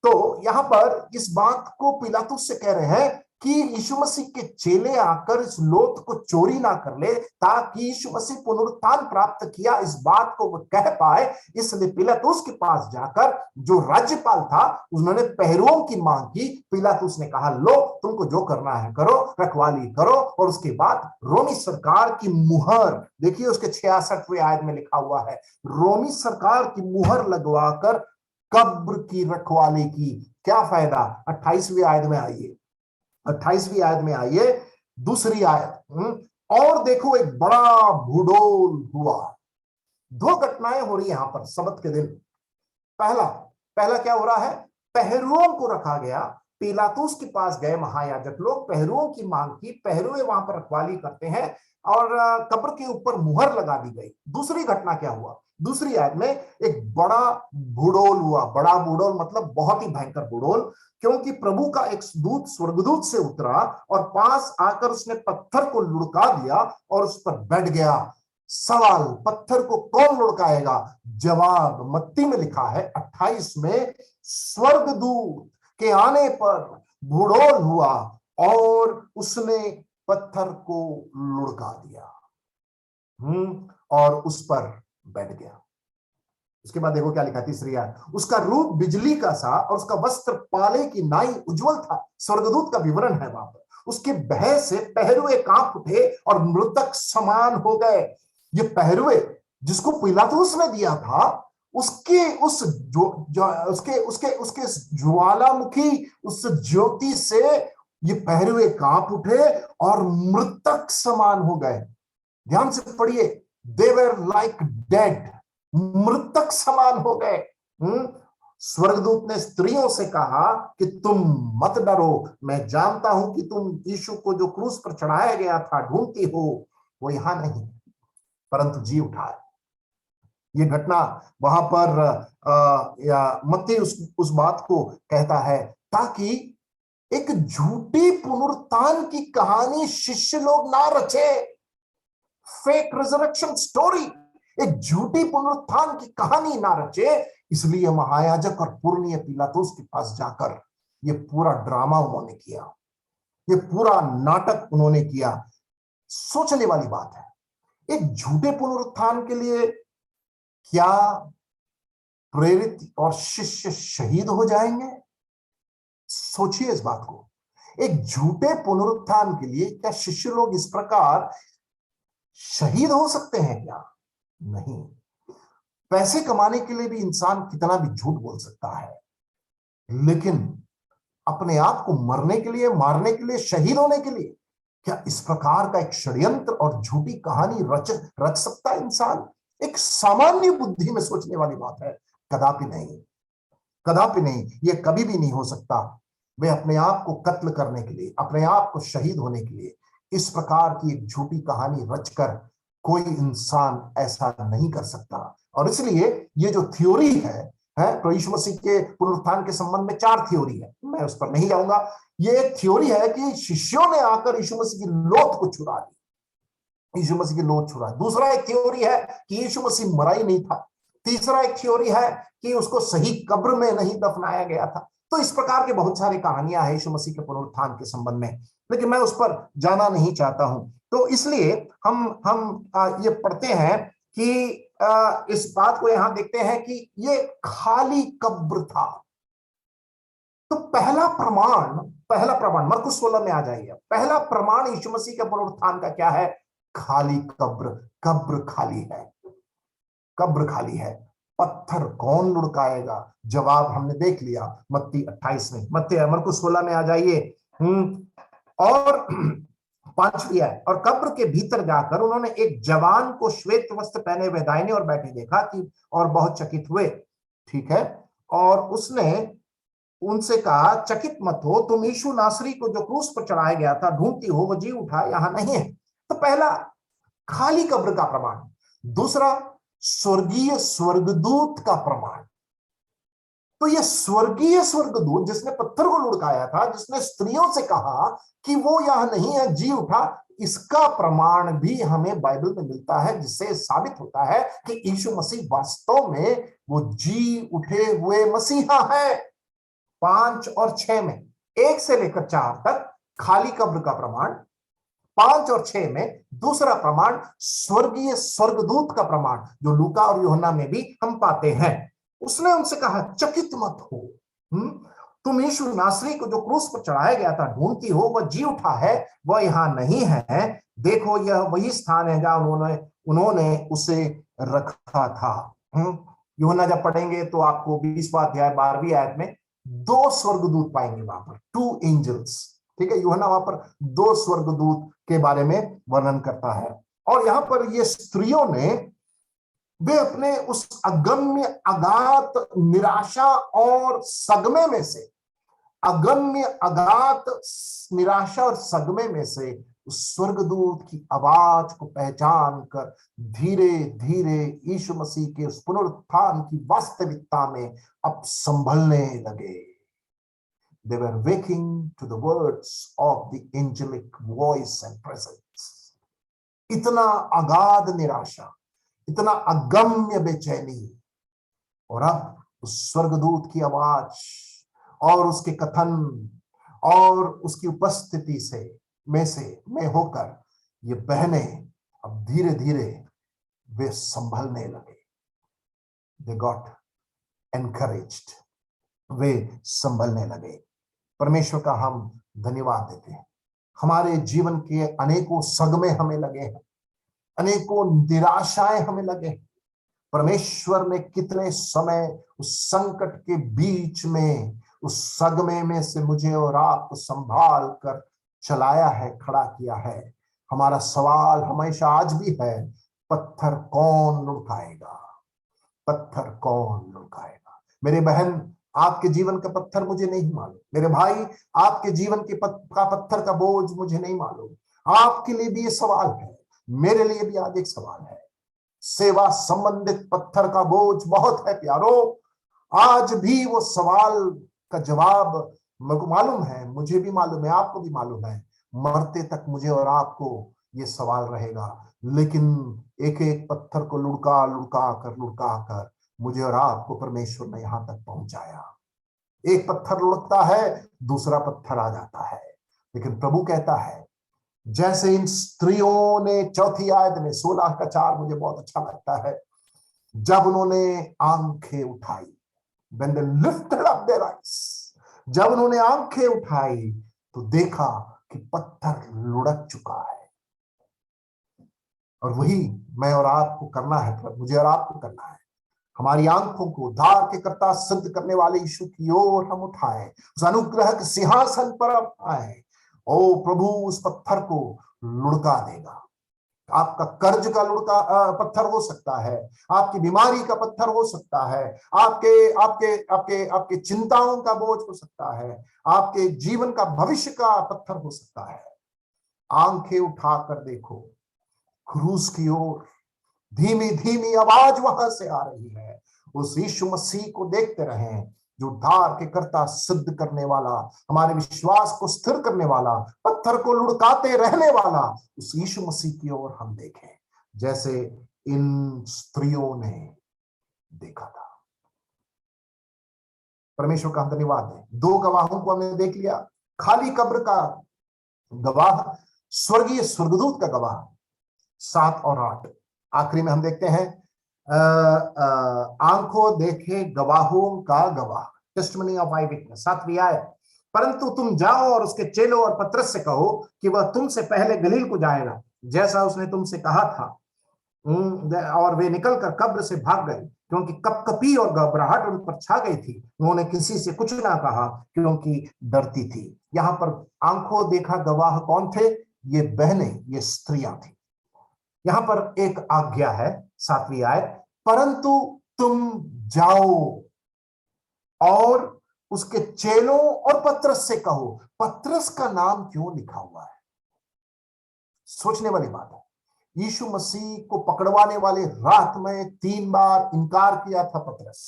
तो यहां पर इस बात को पिलातुस से कह रहे हैं कि यीशु मसीह के चेले आकर इस लोथ को चोरी ना कर ले, ताकि यीशु मसीह पुनरुत्थान प्राप्त किया इस बात को वो कह पाए। इसलिए पिलातुस के पास जाकर जो राज्यपाल था, उन्होंने पहरुओं की मांग की। पिलातुस ने कहा, लो तुमको जो करना है करो, रखवाली करो। और उसके बाद रोमी सरकार की मुहर, देखिए उसके 66वें आयत में लिखा हुआ है, रोमी सरकार की मुहर लगवाकर कब्र की रखवाली की। क्या फायदा? 28वीं आयत में आइए, 28वीं आयत में आइए, दूसरी आयत। और देखो एक बड़ा भूडोल हुआ। 2 घटनाएं हो रही है यहां पर सबत के दिन। पहला क्या हो रहा है? पहरुओं को रखा गया। पिलातुस के पास गए महायाजक लोग, पहरुओं की मांग की, पहरुए वहां पर रखवाली करते हैं और कब्र के ऊपर मुहर लगा दी गई। दूसरी घटना क्या हुआ? दूसरी आयत में एक बड़ा भूडोल हुआ। बड़ा भूडोल मतलब बहुत ही भयंकर भूडोल, क्योंकि प्रभु का एक दूत स्वर्गदूत से उतरा और पास आकर उसने पत्थर को लुढ़का दिया और उस पर बैठ गया। सवाल, पत्थर को कौन लुढ़काएगा? जवाब मत्ती में लिखा है 28 में, स्वर्गदूत के आने पर भूडोल हुआ और उसने पत्थर को लुढ़का दिया और उस पर बैठ गया। उसके बाद देखो क्या लिखा, तीसरी आयत, उसका रूप बिजली का सा और उसका वस्त्र पाले की नाई उज्जवल था। स्वर्गदूत का विवरण है वहां पर। उसके भय से पहरुए कांप उठे और मृतक समान हो गए। ये पहरुए जिसको पिलातुस ने दिया था, उसके उस उसके ज्वालामुखी उस ज्योति से ये पहरुए कांप उठे और मृतक समान हो गए। ध्यान से पढ़िए, दे वर लाइक डेड, मृतक समान हो गए। स्वर्गदूत ने स्त्रियों से कहा कि तुम मत डरो, मैं जानता हूं कि तुम यीशु को जो क्रूस पर चढ़ाया गया था ढूंढती हो, वो यहां नहीं परंतु जी उठा है। ये घटना वहां पर मत्ती उस बात को कहता है ताकि एक झूठी पुनरुत्थान की कहानी शिष्य लोग ना रचे। फेक रिजरेक्शन स्टोरी, एक झूठी पुनरुत्थान की कहानी ना रचे। इसलिए महायाजक और पुरनीय पिलातुस के पास जाकर ये पूरा ड्रामा उन्होंने किया, ये पूरा नाटक उन्होंने किया। सोचने वाली बात है, एक झूठे पुनरुत्थान के लिए क्या प्रेरित और शिष्य शहीद हो जाएंगे? सोचिए इस बात को। एक झूठे पुनरुत्थान के लिए क्या शिष्य लोग इस प्रकार शहीद हो सकते हैं क्या? नहीं। पैसे कमाने के लिए भी इंसान कितना भी झूठ बोल सकता है, लेकिन अपने आप को मरने के लिए, मारने के लिए, शहीद होने के लिए क्या इस प्रकार का एक षड्यंत्र और झूठी कहानी रच सकता है इंसान? एक सामान्य बुद्धि में सोचने वाली बात है। कदापि नहीं, कदापि नहीं, ये कभी भी नहीं हो सकता। वे अपने आप को कत्ल करने के लिए, अपने आप को शहीद होने के लिए इस प्रकार की एक झूठी कहानी रचकर कोई इंसान ऐसा नहीं कर सकता। और इसलिए ये जो थ्योरी है तो यीशु मसीह के पुनरुत्थान के संबंध में 4 थ्योरी है, मैं उस पर नहीं जाऊंगा। ये एक थ्योरी है कि शिष्यों ने आकर यीशु मसीह की लोथ को छुड़ा दी, यीशु मसीह की लोथ छुड़ा। दूसरा एक थ्योरी है कि यीशु मसीह मरा ही नहीं था। तीसरा एक थ्योरी है कि उसको सही कब्र में नहीं दफनाया गया था। तो इस प्रकार के बहुत सारी कहानियां हैं यीशु मसीह के पुनरुत्थान के संबंध में, लेकिन मैं उस पर जाना नहीं चाहता हूं। तो इसलिए हम ये पढ़ते हैं कि इस बात को यहां देखते हैं कि ये खाली कब्र था। तो पहला प्रमाण मरकुस 16 में आ जाइए। पहला प्रमाण यीशु मसीह के पुनरुत्थान का क्या है? खाली कब्र खाली है, कब्र खाली है। पत्थर कौन लुढ़काएगा? जवाब हमने देख लिया मत्ती 28 में। मरकुस 16 में आ जाइए। और 5वीं आयत, और कब्र के भीतर जाकर उन्होंने एक जवान को श्वेत वस्त्र पहने हुए दाहिने और बैठे देखा कि और बहुत चकित हुए। ठीक है, और उसने उनसे कहा, चकित मत हो, तुम यीशु नासरी को जो क्रूस पर चढ़ाया गया था ढूंढती हो, वो जी उठा, यहां नहीं है। तो पहला खाली कब्र का प्रमाण। दूसरा स्वर्गीय स्वर्गदूत का प्रमाण। तो ये स्वर्गीय स्वर्गदूत जिसने पत्थर को लुढ़काया था, जिसने स्त्रियों से कहा कि वो यहां नहीं है, जी उठा, इसका प्रमाण भी हमें बाइबल में मिलता है, जिससे साबित होता है कि यीशु मसीह वास्तव में वो जी उठे हुए मसीहा है। 5 और 6 में, 1 से लेकर 4 तक खाली कब्र का प्रमाण, 5 और 6 में दूसरा प्रमाण स्वर्गीय स्वर्गदूत का प्रमाण, जो लूका और यूहन्ना में भी हम पाते हैं। उसने उनसे कहा, चकित मत हो, तुम यीशु नासरी को जो क्रूस पर चढ़ाया गया था ढूंढती हो, वह जी उठा है, वह यहां नहीं है। देखो, यह वही स्थान है जहां उन्होंने उसे रखा था। यूहन्ना जब पढ़ेंगे तो आपको 20वां अध्याय 12वीं आयत में 2 स्वर्गदूत पाएंगे वहां पर, 2 एंजल्स। ठीक है, यूहन्ना वहां पर 2 स्वर्गदूत के बारे में वर्णन करता है। और यहां पर ये स्त्रियों ने, वे अपने उस अगम्य अगाध निराशा और सदमे में से, अगम्य अगाध निराशा और सदमे में से उस स्वर्गदूत की आवाज को पहचान कर धीरे धीरे यीशु मसीह के उस पुनरुत्थान की वास्तविकता में अब संभलने लगे। They were waking to the words of the angelic voice and presence. इतना अगाध निराशा, इतना अगम्य बेचैनी, और अब उस स्वर्गदूत की आवाज और उसके कथन और उसकी उपस्थिति में होकर ये बहनें अब धीरे धीरे वे संभलने लगे। They got encouraged, वे संभलने लगे। परमेश्वर का हम धन्यवाद देते हैं। हमारे जीवन के अनेकों सदमे हमें लगे हैं, अनेकों निराशाएं हमें लगे। परमेश्वर ने कितने समय उस संकट के बीच में, उस सदमे में से मुझे और आपको संभाल कर चलाया है, खड़ा किया है। हमारा सवाल हमेशा आज भी है, पत्थर कौन लुढ़काएगा? पत्थर कौन लुढ़काएगा? मेरे बहन, आपके जीवन का पत्थर मुझे नहीं मालूम। मेरे भाई, आपके जीवन के पत्थर का बोझ मुझे नहीं मालूम। आपके लिए भी ये सवाल है, मेरे लिए भी आज एक सवाल है। सेवा संबंधित पत्थर का बोझ बहुत है प्यारो। आज भी वो सवाल का जवाब मुझे मालूम है, मुझे भी मालूम है, आपको भी मालूम है। मरते तक मुझे और आपको ये सवाल रहेगा। लेकिन एक एक पत्थर को लुढ़का कर मुझे और आपको परमेश्वर ने यहां तक पहुंचाया। एक पत्थर लुढ़कता है, दूसरा पत्थर आ जाता है। लेकिन प्रभु कहता है, जैसे इन स्त्रियों ने, 4वीं आयत में 16 का 4 मुझे बहुत अच्छा लगता है, जब उन्होंने आंखें उठाई, when they lifted up their eyes, जब उन्होंने आंखें उठाई तो देखा कि पत्थर लुढ़क चुका है। और वही मैं और आपको करना है, मुझे और आपको करना है। हमारी आंखों को उद्धार के कर्ता सिद्ध करने वाले यीशु की ओर हम उठाएं, उस अनुग्रह के सिंहासन पर हम आए ओ प्रभु उस पत्थर को लुढ़का देगा। आपका कर्ज का पत्थर हो सकता है, आपकी बीमारी का पत्थर हो सकता है, आपके आपके आपके आपके चिंताओं का बोझ हो सकता है, आपके जीवन का भविष्य का पत्थर हो सकता है। आंखें उठाकर देखो क्रूस की ओर। धीमी धीमी आवाज वहां से आ रही है। उस यीशु मसीह को देखते रहें जो उद्धार के कर्ता, सिद्ध करने वाला, हमारे विश्वास को स्थिर करने वाला, पत्थर को लुढ़काते रहने वाला, उस यीशु मसीह की ओर हम देखें जैसे इन स्त्रियों ने देखा था। परमेश्वर का धन्यवाद है। 2 गवाहों को हमने देख लिया, खाली कब्र का गवाह, स्वर्गीय स्वर्गदूत का गवाह 7 और 8। आखिरी में हम देखते हैं आंखों देखे गवाहों का गवाह, टेस्टिमनी ऑफ आई विटनेस, 7वीं आयत। परंतु तुम जाओ और उसके चेलों और पतरस से कहो कि वह तुमसे पहले गलील को जाएगा, जैसा उसने तुमसे कहा था। और वे निकलकर कब्र से भाग गए, क्योंकि कपकपी और घबराहट उन पर छा गई थी। उन्होंने किसी से कुछ ना कहा, क्योंकि डरती थी। यहाँ पर आंखों देखा गवाह कौन थे? ये बहनें, ये स्त्रियां थी। यहां पर एक आज्ञा है, 7वीं आयत, परंतु तुम जाओ और उसके चेलों और पतरस से कहो। पतरस का नाम क्यों लिखा हुआ है? सोचने वाली बात है। यीशु मसीह को पकड़वाने वाले रात में 3 बार इनकार किया था पतरस,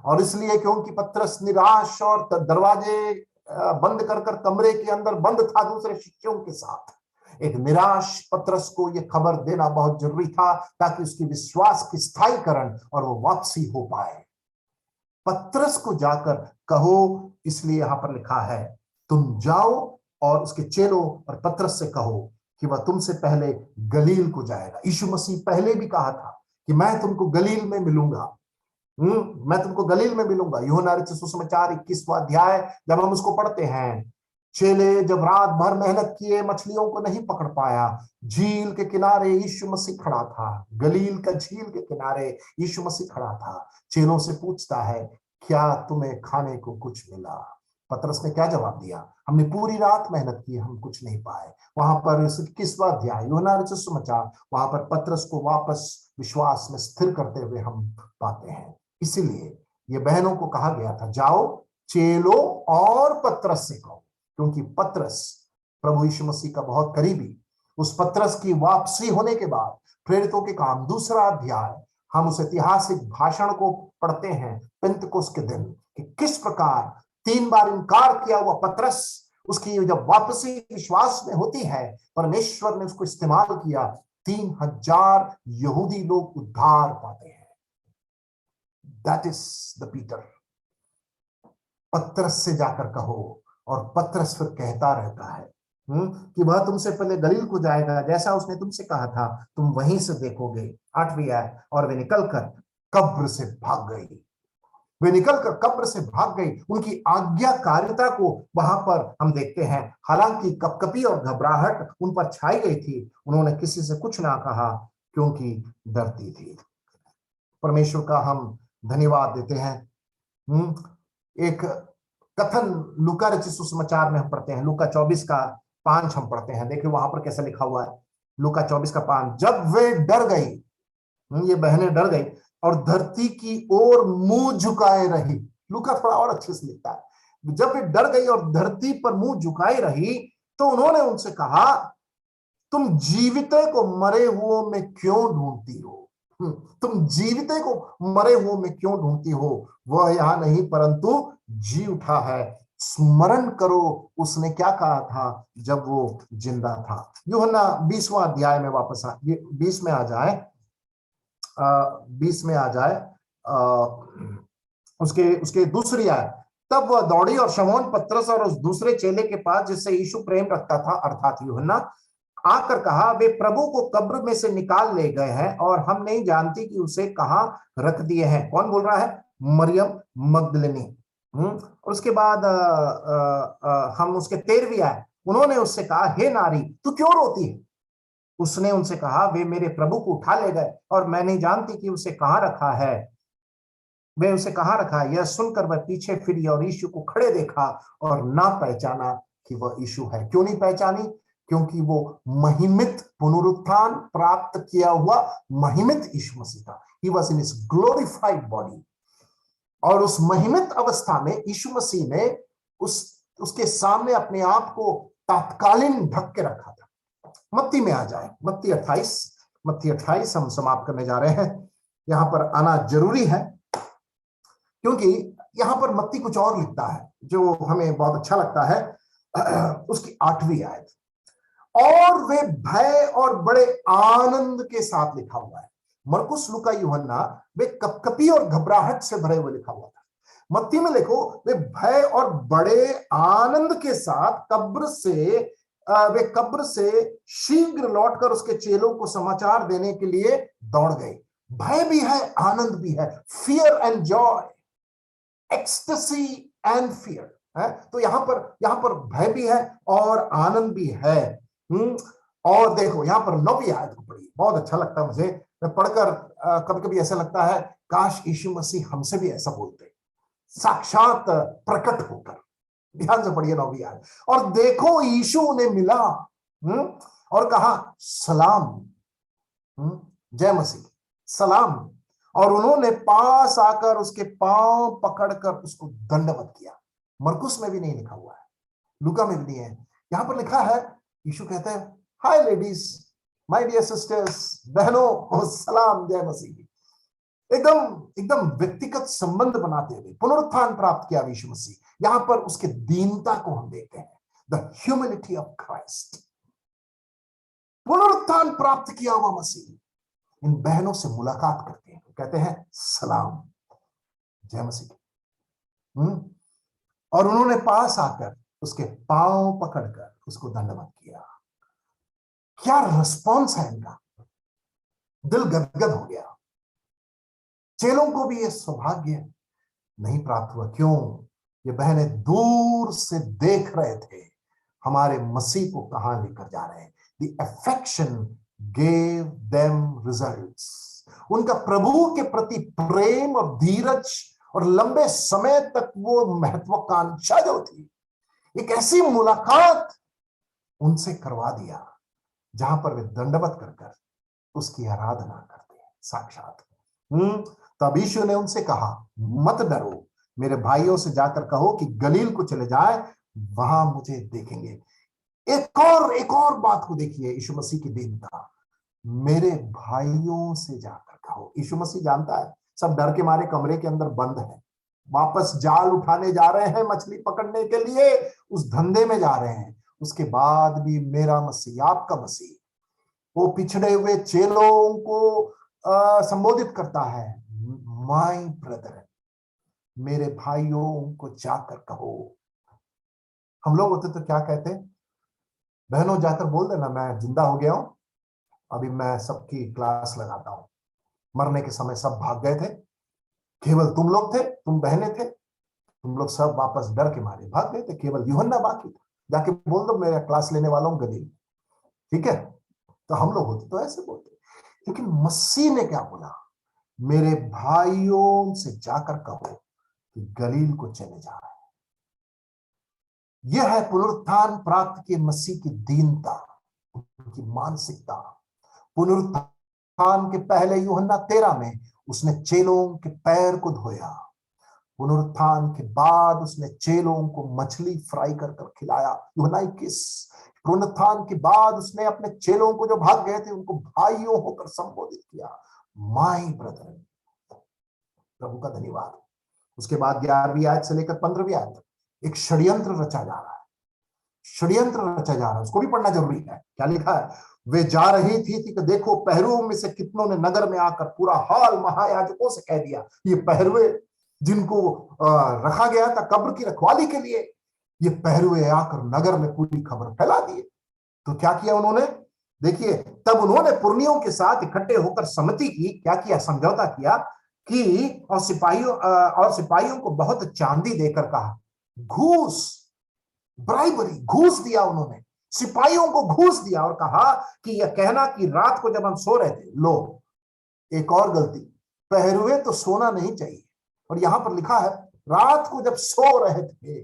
और इसलिए क्योंकि पतरस निराश और दरवाजे बंद कर कमरे के अंदर बंद था दूसरे शिष्यों के साथ। एक निराश पतरस को यह खबर देना बहुत जरूरी था, ताकि उसकी विश्वास की स्थायीकरण और वो वापसी हो पाए। पतरस को जाकर कहो, इसलिए यहां पर लिखा है तुम जाओ और उसके चेलों और पतरस से कहो कि वह तुमसे पहले गलील को जाएगा। यीशु मसीह पहले भी कहा था कि मैं तुमको गलील में मिलूंगा, मैं तुमको गलील में मिलूंगा। यूहन्ना रचित सुसमाचार 21वां अध्याय जब हम उसको पढ़ते हैं, चेले जब रात भर मेहनत किए, मछलियों को नहीं पकड़ पाया, झील के किनारे यीशु मसीह खड़ा था। गलील का झील के किनारे यीशु मसीह खड़ा था। चेलों से पूछता है, क्या तुम्हें खाने को कुछ मिला? पतरस ने क्या जवाब दिया? हमने पूरी रात मेहनत की, हम कुछ नहीं पाए। वहां पर 21वां अध्याय यूहन्ना रचित सुसमाचार, वहां पर पतरस को वापस विश्वास में स्थिर करते हुए हम पाते हैं। इसीलिए ये बहनों को कहा गया था, जाओ चेलों और पतरस से कहो, क्योंकि पतरस प्रभु यीशु मसीह का बहुत करीबी। उस पतरस की वापसी होने के बाद प्रेरितों के काम 2 अध्याय, हम उस ऐतिहासिक भाषण को पढ़ते हैं पेंतकुस्त के दिन, कि किस प्रकार 3 बार इनकार किया हुआ पतरस, उसकी जब वापसी विश्वास में होती है, परमेश्वर ने उसको इस्तेमाल किया। 3000 यहूदी लोग उद्धार पाते हैं। That is the Peter. पतरस से जाकर कहो, और पतरस फिर कहता रहता है कि वह तुमसे पहले गलील को जाएगा, जैसा उसने तुमसे कहा था, तुम वहीं से देखोगे। 8वीं आयत, और वे निकलकर कब्र से भाग गई। वे निकलकर कब्र से भाग गई। उनकी आज्ञाकारिता को वहां पर हम देखते हैं। हालांकि कपकपी और घबराहट उन पर छाई गई थी, उन्होंने किसी से कुछ ना कहा, क्योंकि डरती थी। परमेश्वर का हम धन्यवाद देते हैं। एक कथन लूका रचित सुसमाचार में हम पढ़ते हैं, लूका 24:5 हम पढ़ते हैं। देखिए वहां पर कैसा लिखा हुआ है, लूका 24:5। जब वे डर गई, ये बहनें डर गई और धरती की ओर मुंह झुकाए रही। लूका थोड़ा और अच्छे से लिखता है, जब वे डर गई और धरती पर मुंह झुकाए रही, तो उन्होंने उनसे कहा, तुम जीविते को मरे हुओं में क्यों ढूंढती हो? तुम जीविते को मरे हुओं में क्यों ढूंढती हो? वह यहां नहीं परंतु जी उठा है। स्मरण करो उसने क्या कहा था जब वो जिंदा था। यूहन्ना 20वां अध्याय में वापस 20 में आ जाए, 20 में आ जाए, उसके दूसरी आयत। तब वह दौड़ी और शमौन पतरस और उस दूसरे चेले के पास जिससे यीशु प्रेम रखता था, अर्थात यूहन्ना, आकर कहा, वे प्रभु को कब्र में से निकाल ले गए हैं और हम नहीं जानती कि उसे कहां रख दिए हैं। कौन बोल रहा है? मरियम मगदलिनी। और उसके बाद हम उसके 13वीं आयत, उन्होंने उससे कहा, हे नारी, तू क्यों रोती है? उसने उनसे कहा, वे मेरे प्रभु को उठा ले गए और मैं नहीं जानती कि उसे कहां रखा है। वे उसे कहां रखा है? यह सुनकर वह पीछे फिरी और यीशु को खड़े देखा और ना पहचाना कि वह यीशु है। क्यों नहीं पहचानी? क्योंकि वो महिमित पुनरुत्थान प्राप्त किया हुआ महिमित यीशु मसीह था। He was in his glorified body। और उस महिमित अवस्था में यीशु मसीह ने उसके सामने अपने आप को तात्कालीन ढक के रखा था। मत्ती में आ जाए, मत्ती 28 हम समाप्त करने जा रहे हैं। यहां पर आना जरूरी है क्योंकि यहां पर मत्ती कुछ और लिखता है जो हमें बहुत अच्छा लगता है। उसकी 8वीं आयत, और वे भय और बड़े आनंद के साथ लिखा हुआ है। मरकुस, लूका, यूहन्ना वे कपकपी और घबराहट से भरे हुए लिखा हुआ था। मत्ती में देखो, वे भय और बड़े आनंद के साथ वे कब्र से शीघ्र लौटकर उसके चेलों को समाचार देने के लिए दौड़ गए। भय भी है, आनंद भी है, fear and Joy, ecstasy and fear है। तो यहां पर भय भी है और आनंद भी है। और देखो यहां पर 9वीं आयत को पढ़िए, बहुत अच्छा लगता है मुझे। मैं पढ़कर कभी कभी ऐसा लगता है काश यीशु मसीह हमसे भी ऐसा बोलते, साक्षात प्रकट होकर। ध्यान से पढ़िए 9वीं आयत। और देखो यीशु उन्हें मिला और कहा सलाम, जय मसीह, सलाम। और उन्होंने पास आकर उसके पांव पकड़कर उसको दंडवत किया। मरकुस में भी नहीं लिखा हुआ है, लूका में भी नहीं है। यहां पर लिखा है, यीशु कहते हैं hi ladies, my dear sisters, बहनों, सलाम, जय मसीह। एकदम व्यक्तिगत संबंध बनाते हुए पुनरुत्थान प्राप्त किया यीशु मसीह। यहां पर उसके दीनता को हम देखते हैं, द ह्यूमिलिटी ऑफ क्राइस्ट। पुनरुत्थान प्राप्त किया हुआ मसीह इन बहनों से मुलाकात करते हैं, कहते हैं सलाम, जय मसीह। और उन्होंने पास आकर उसके पांव पकड़कर उसको दंडवत किया। क्या रिस्पॉन्स है इनका, दिल गदगद हो गया। चेलों को भी यह सौभाग्य नहीं प्राप्त हुआ। क्यों? ये बहनें दूर से देख रहे थे हमारे मसीह को कहां लेकर जा रहे हैं। The affection gave them results। उनका प्रभु के प्रति प्रेम और धीरज और लंबे समय तक वो महत्वाकांक्षा जो थी, एक ऐसी मुलाकात उनसे करवा दिया जहां पर वे दंडवत कर उसकी आराधना करते हैं साक्षात। तब यीशु ने उनसे कहा, मत डरो, मेरे भाइयों से जाकर कहो कि गलील को चले जाए, वहां मुझे देखेंगे। एक और बात को देखिए, यीशु मसीह की दीनता। मेरे भाइयों से जाकर कहो। यीशु मसीह जानता है सब डर के मारे कमरे के अंदर बंद है, वापस जाल उठाने जा रहे हैं, मछली पकड़ने के लिए उस धंधे में जा रहे हैं। उसके बाद भी मेरा मसीह, आपका मसीह, वो पिछड़े हुए चेलों को संबोधित करता है, माय ब्रदर, मेरे भाइयों को जाकर कहो। हम लोग होते तो क्या कहते, बहनों जाकर बोल देना मैं जिंदा हो गया हूं, अभी मैं सबकी क्लास लगाता हूं। मरने के समय सब भाग गए थे, केवल तुम लोग थे, तुम बहनें थे, तुम लोग सब वापस डर के मारे भाग गए थे, केवल यूहन्ना बाकी था। जाके बोल दो मेरा क्लास लेने वाला हूं गलील। ठीक है, तो हम लोग होते तो ऐसे बोलते, लेकिन मसीह ने क्या बोला, मेरे भाइयों से जाकर कहो कि गलील को चले जा रहे हैं। यह है पुनरुत्थान प्राप्त के मसीह की दीनता, उनकी मानसिकता। पुनरुत्थान के पहले यूहन्ना 13 में उसने चेलों के पैर को धोया। पुनरुत्थान के बाद उसने चेलों को मछली फ्राई कर खिलाया, यूहन्ना 21। पुनरुत्थान के बाद उसने अपने चेलों को जो भाग गए थे उनको भाइयों होकर संबोधित किया, माय ब्रदर। प्रभु का धन्यवाद। उसके बाद 11वीं आयत से लेकर 15वीं आयत तक एक षड्यंत्र रचा जा रहा है, षड्यंत्र रचा जा रहा है, उसको भी पढ़ना जरूरी है। क्या लिखा है, वे जा रही थी कि देखो पहरुओं में से कितनों ने नगर में आकर पूरा हाल महायाजकों से कह दिया। ये पहरुए जिनको रखा गया था कब्र की रखवाली के लिए, ये पहरुए आकर नगर में पूरी खबर फैला दिए। तो क्या किया उन्होंने, देखिए, तब उन्होंने पुरनियों के साथ इकट्ठे होकर सम्मति की, क्या किया, समझौता किया कि और सिपाहियों को बहुत चांदी देकर कहा, घूस, ब्राइबरी, घूस दिया उन्होंने, सिपाहियों को घूस दिया और कहा कि यह कहना कि रात को जब हम सो रहे थे, लो एक और गलती, पहरुए तो सोना नहीं चाहिए, और यहां पर लिखा है रात को जब सो रहे थे,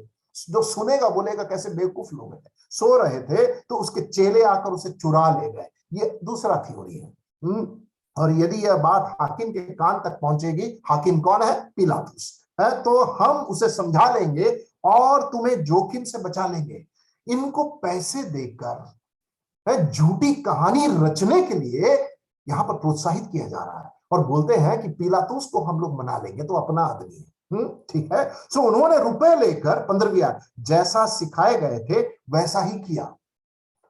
जो सुनेगा बोलेगा कैसे बेवकूफ लोग हैं। सो रहे थे तो उसके चेले आकर उसे चुरा ले गए। ये दूसरा थ्योरी है। और यदि यह बात हाकिम के कान तक पहुंचेगी, हाकिम कौन है? पिलातुस है, तो हम उसे समझा लेंगे और तुम्हें जोखिम से बचा लेंगे। इनको पैसे देकर झूठी कहानी रचने के लिए यहां पर प्रोत्साहित किया जा रहा है और बोलते हैं कि पिलातुस को हम लोग मना लेंगे, तो अपना आदमी है। ठीक है। सो उन्होंने रुपए लेकर 15वीं आयत, जैसा सिखाए गए थे वैसा ही किया।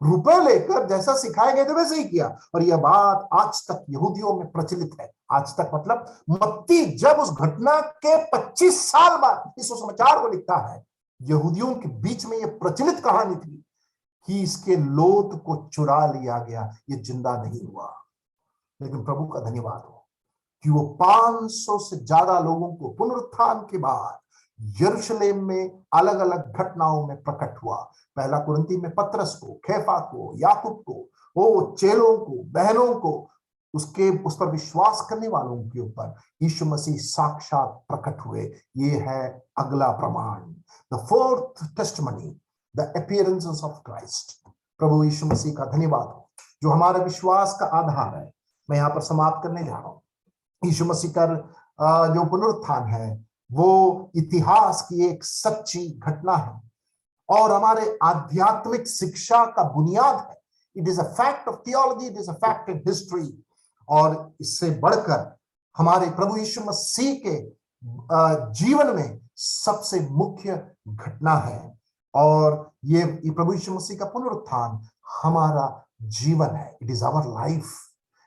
रुपए लेकर जैसा सिखाए गए थे वैसे ही किया। और यह बात आज तक यहूदियों में प्रचलित है। आज तक मतलब मत्ती जब उस घटना के 25 साल बाद इस समाचार को लिखता है, यहूदियों के बीच में यह प्रचलित कहानी थी कि इसके लोथ को चुरा लिया गया, ये जिंदा नहीं हुआ। लेकिन प्रभु का धन्यवाद हो कि वो 500 से ज्यादा लोगों को पुनरुत्थान के बाद यरूशलेम में अलग अलग घटनाओं में प्रकट हुआ। पहला कुरिन्थी में पतरस को, कैफा को, याकूब को, वो चेलों को, बहनों को, उस पर विश्वास करने वालों के ऊपर यीशु मसीह साक्षात प्रकट हुए। ये है अगला प्रमाण, the fourth testimony, the appearances of Christ. प्रभु यीशु मसीह का धन्यवाद हो जो हमारे विश्वास का आधार है। मैं यहाँ पर समाप्त करने जा रहा हूँ। यीशु मसीह का जो पुनरुत्थान है वो इतिहास की एक सच्ची घटना है और हमारे आध्यात्मिक शिक्षा का बुनियाद है। It is a fact of theology, it is a fact in history. और इससे बढ़कर हमारे प्रभु यीशु मसीह के जीवन में सबसे मुख्य घटना है। और ये प्रभु यीशु मसीह का पुनरुत्थान हमारा जीवन है। It is our life.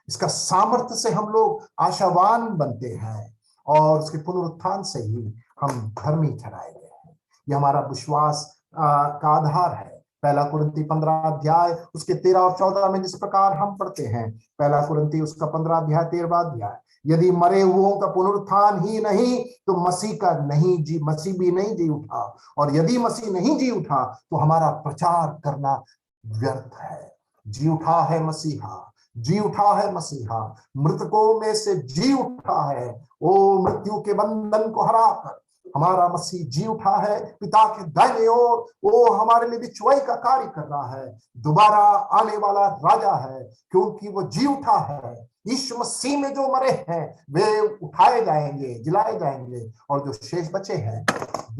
इसका सामर्थ्य से हम लोग आशावान बनते हैं और उसके पुनरुत्थान से ही हम धर्मी ठहराए गए हैं। ये हमारा विश्वास का आधार है। पहला कुरिन्थी 15 अध्याय उसके 13 और 14 में जिस प्रकार हम पढ़ते हैं, पहला कुरिन्थी उसका 15 अध्याय 13वां अध्याय, यदि मरे हुओं का पुनरुत्थान ही नहीं तो मसीह भी नहीं जी उठा, और यदि मसीह नहीं जी उठा तो हमारा प्रचार करना व्यर्थ है। जी उठा है मसीहा, जी उठा है मसीहा, मृतकों में से जी उठा है। ओ मृत्यु के बंधन को हराकर हमारा मसीह जी उठा है, पिता के दाहिने ओर वो हमारे लिए बिचवाई का कार्य कर रहा है। दोबारा आने वाला राजा है क्योंकि वो जी उठा है। यीशु मसीह में जो मरे हैं वे उठाए जाएंगे, जिलाए जाएंगे, और जो शेष बचे हैं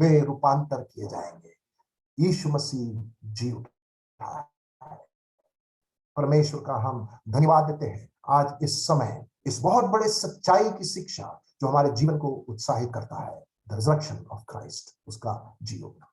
वे रूपांतर किए जाएंगे। यीशु मसीह जी उठा है। परमेश्वर का हम धन्यवाद देते हैं आज इस समय इस बहुत बड़े सच्चाई की शिक्षा जो हमारे जीवन को उत्साहित करता है, द रिजरेक्शन ऑफ क्राइस्ट, उसका जी उठना।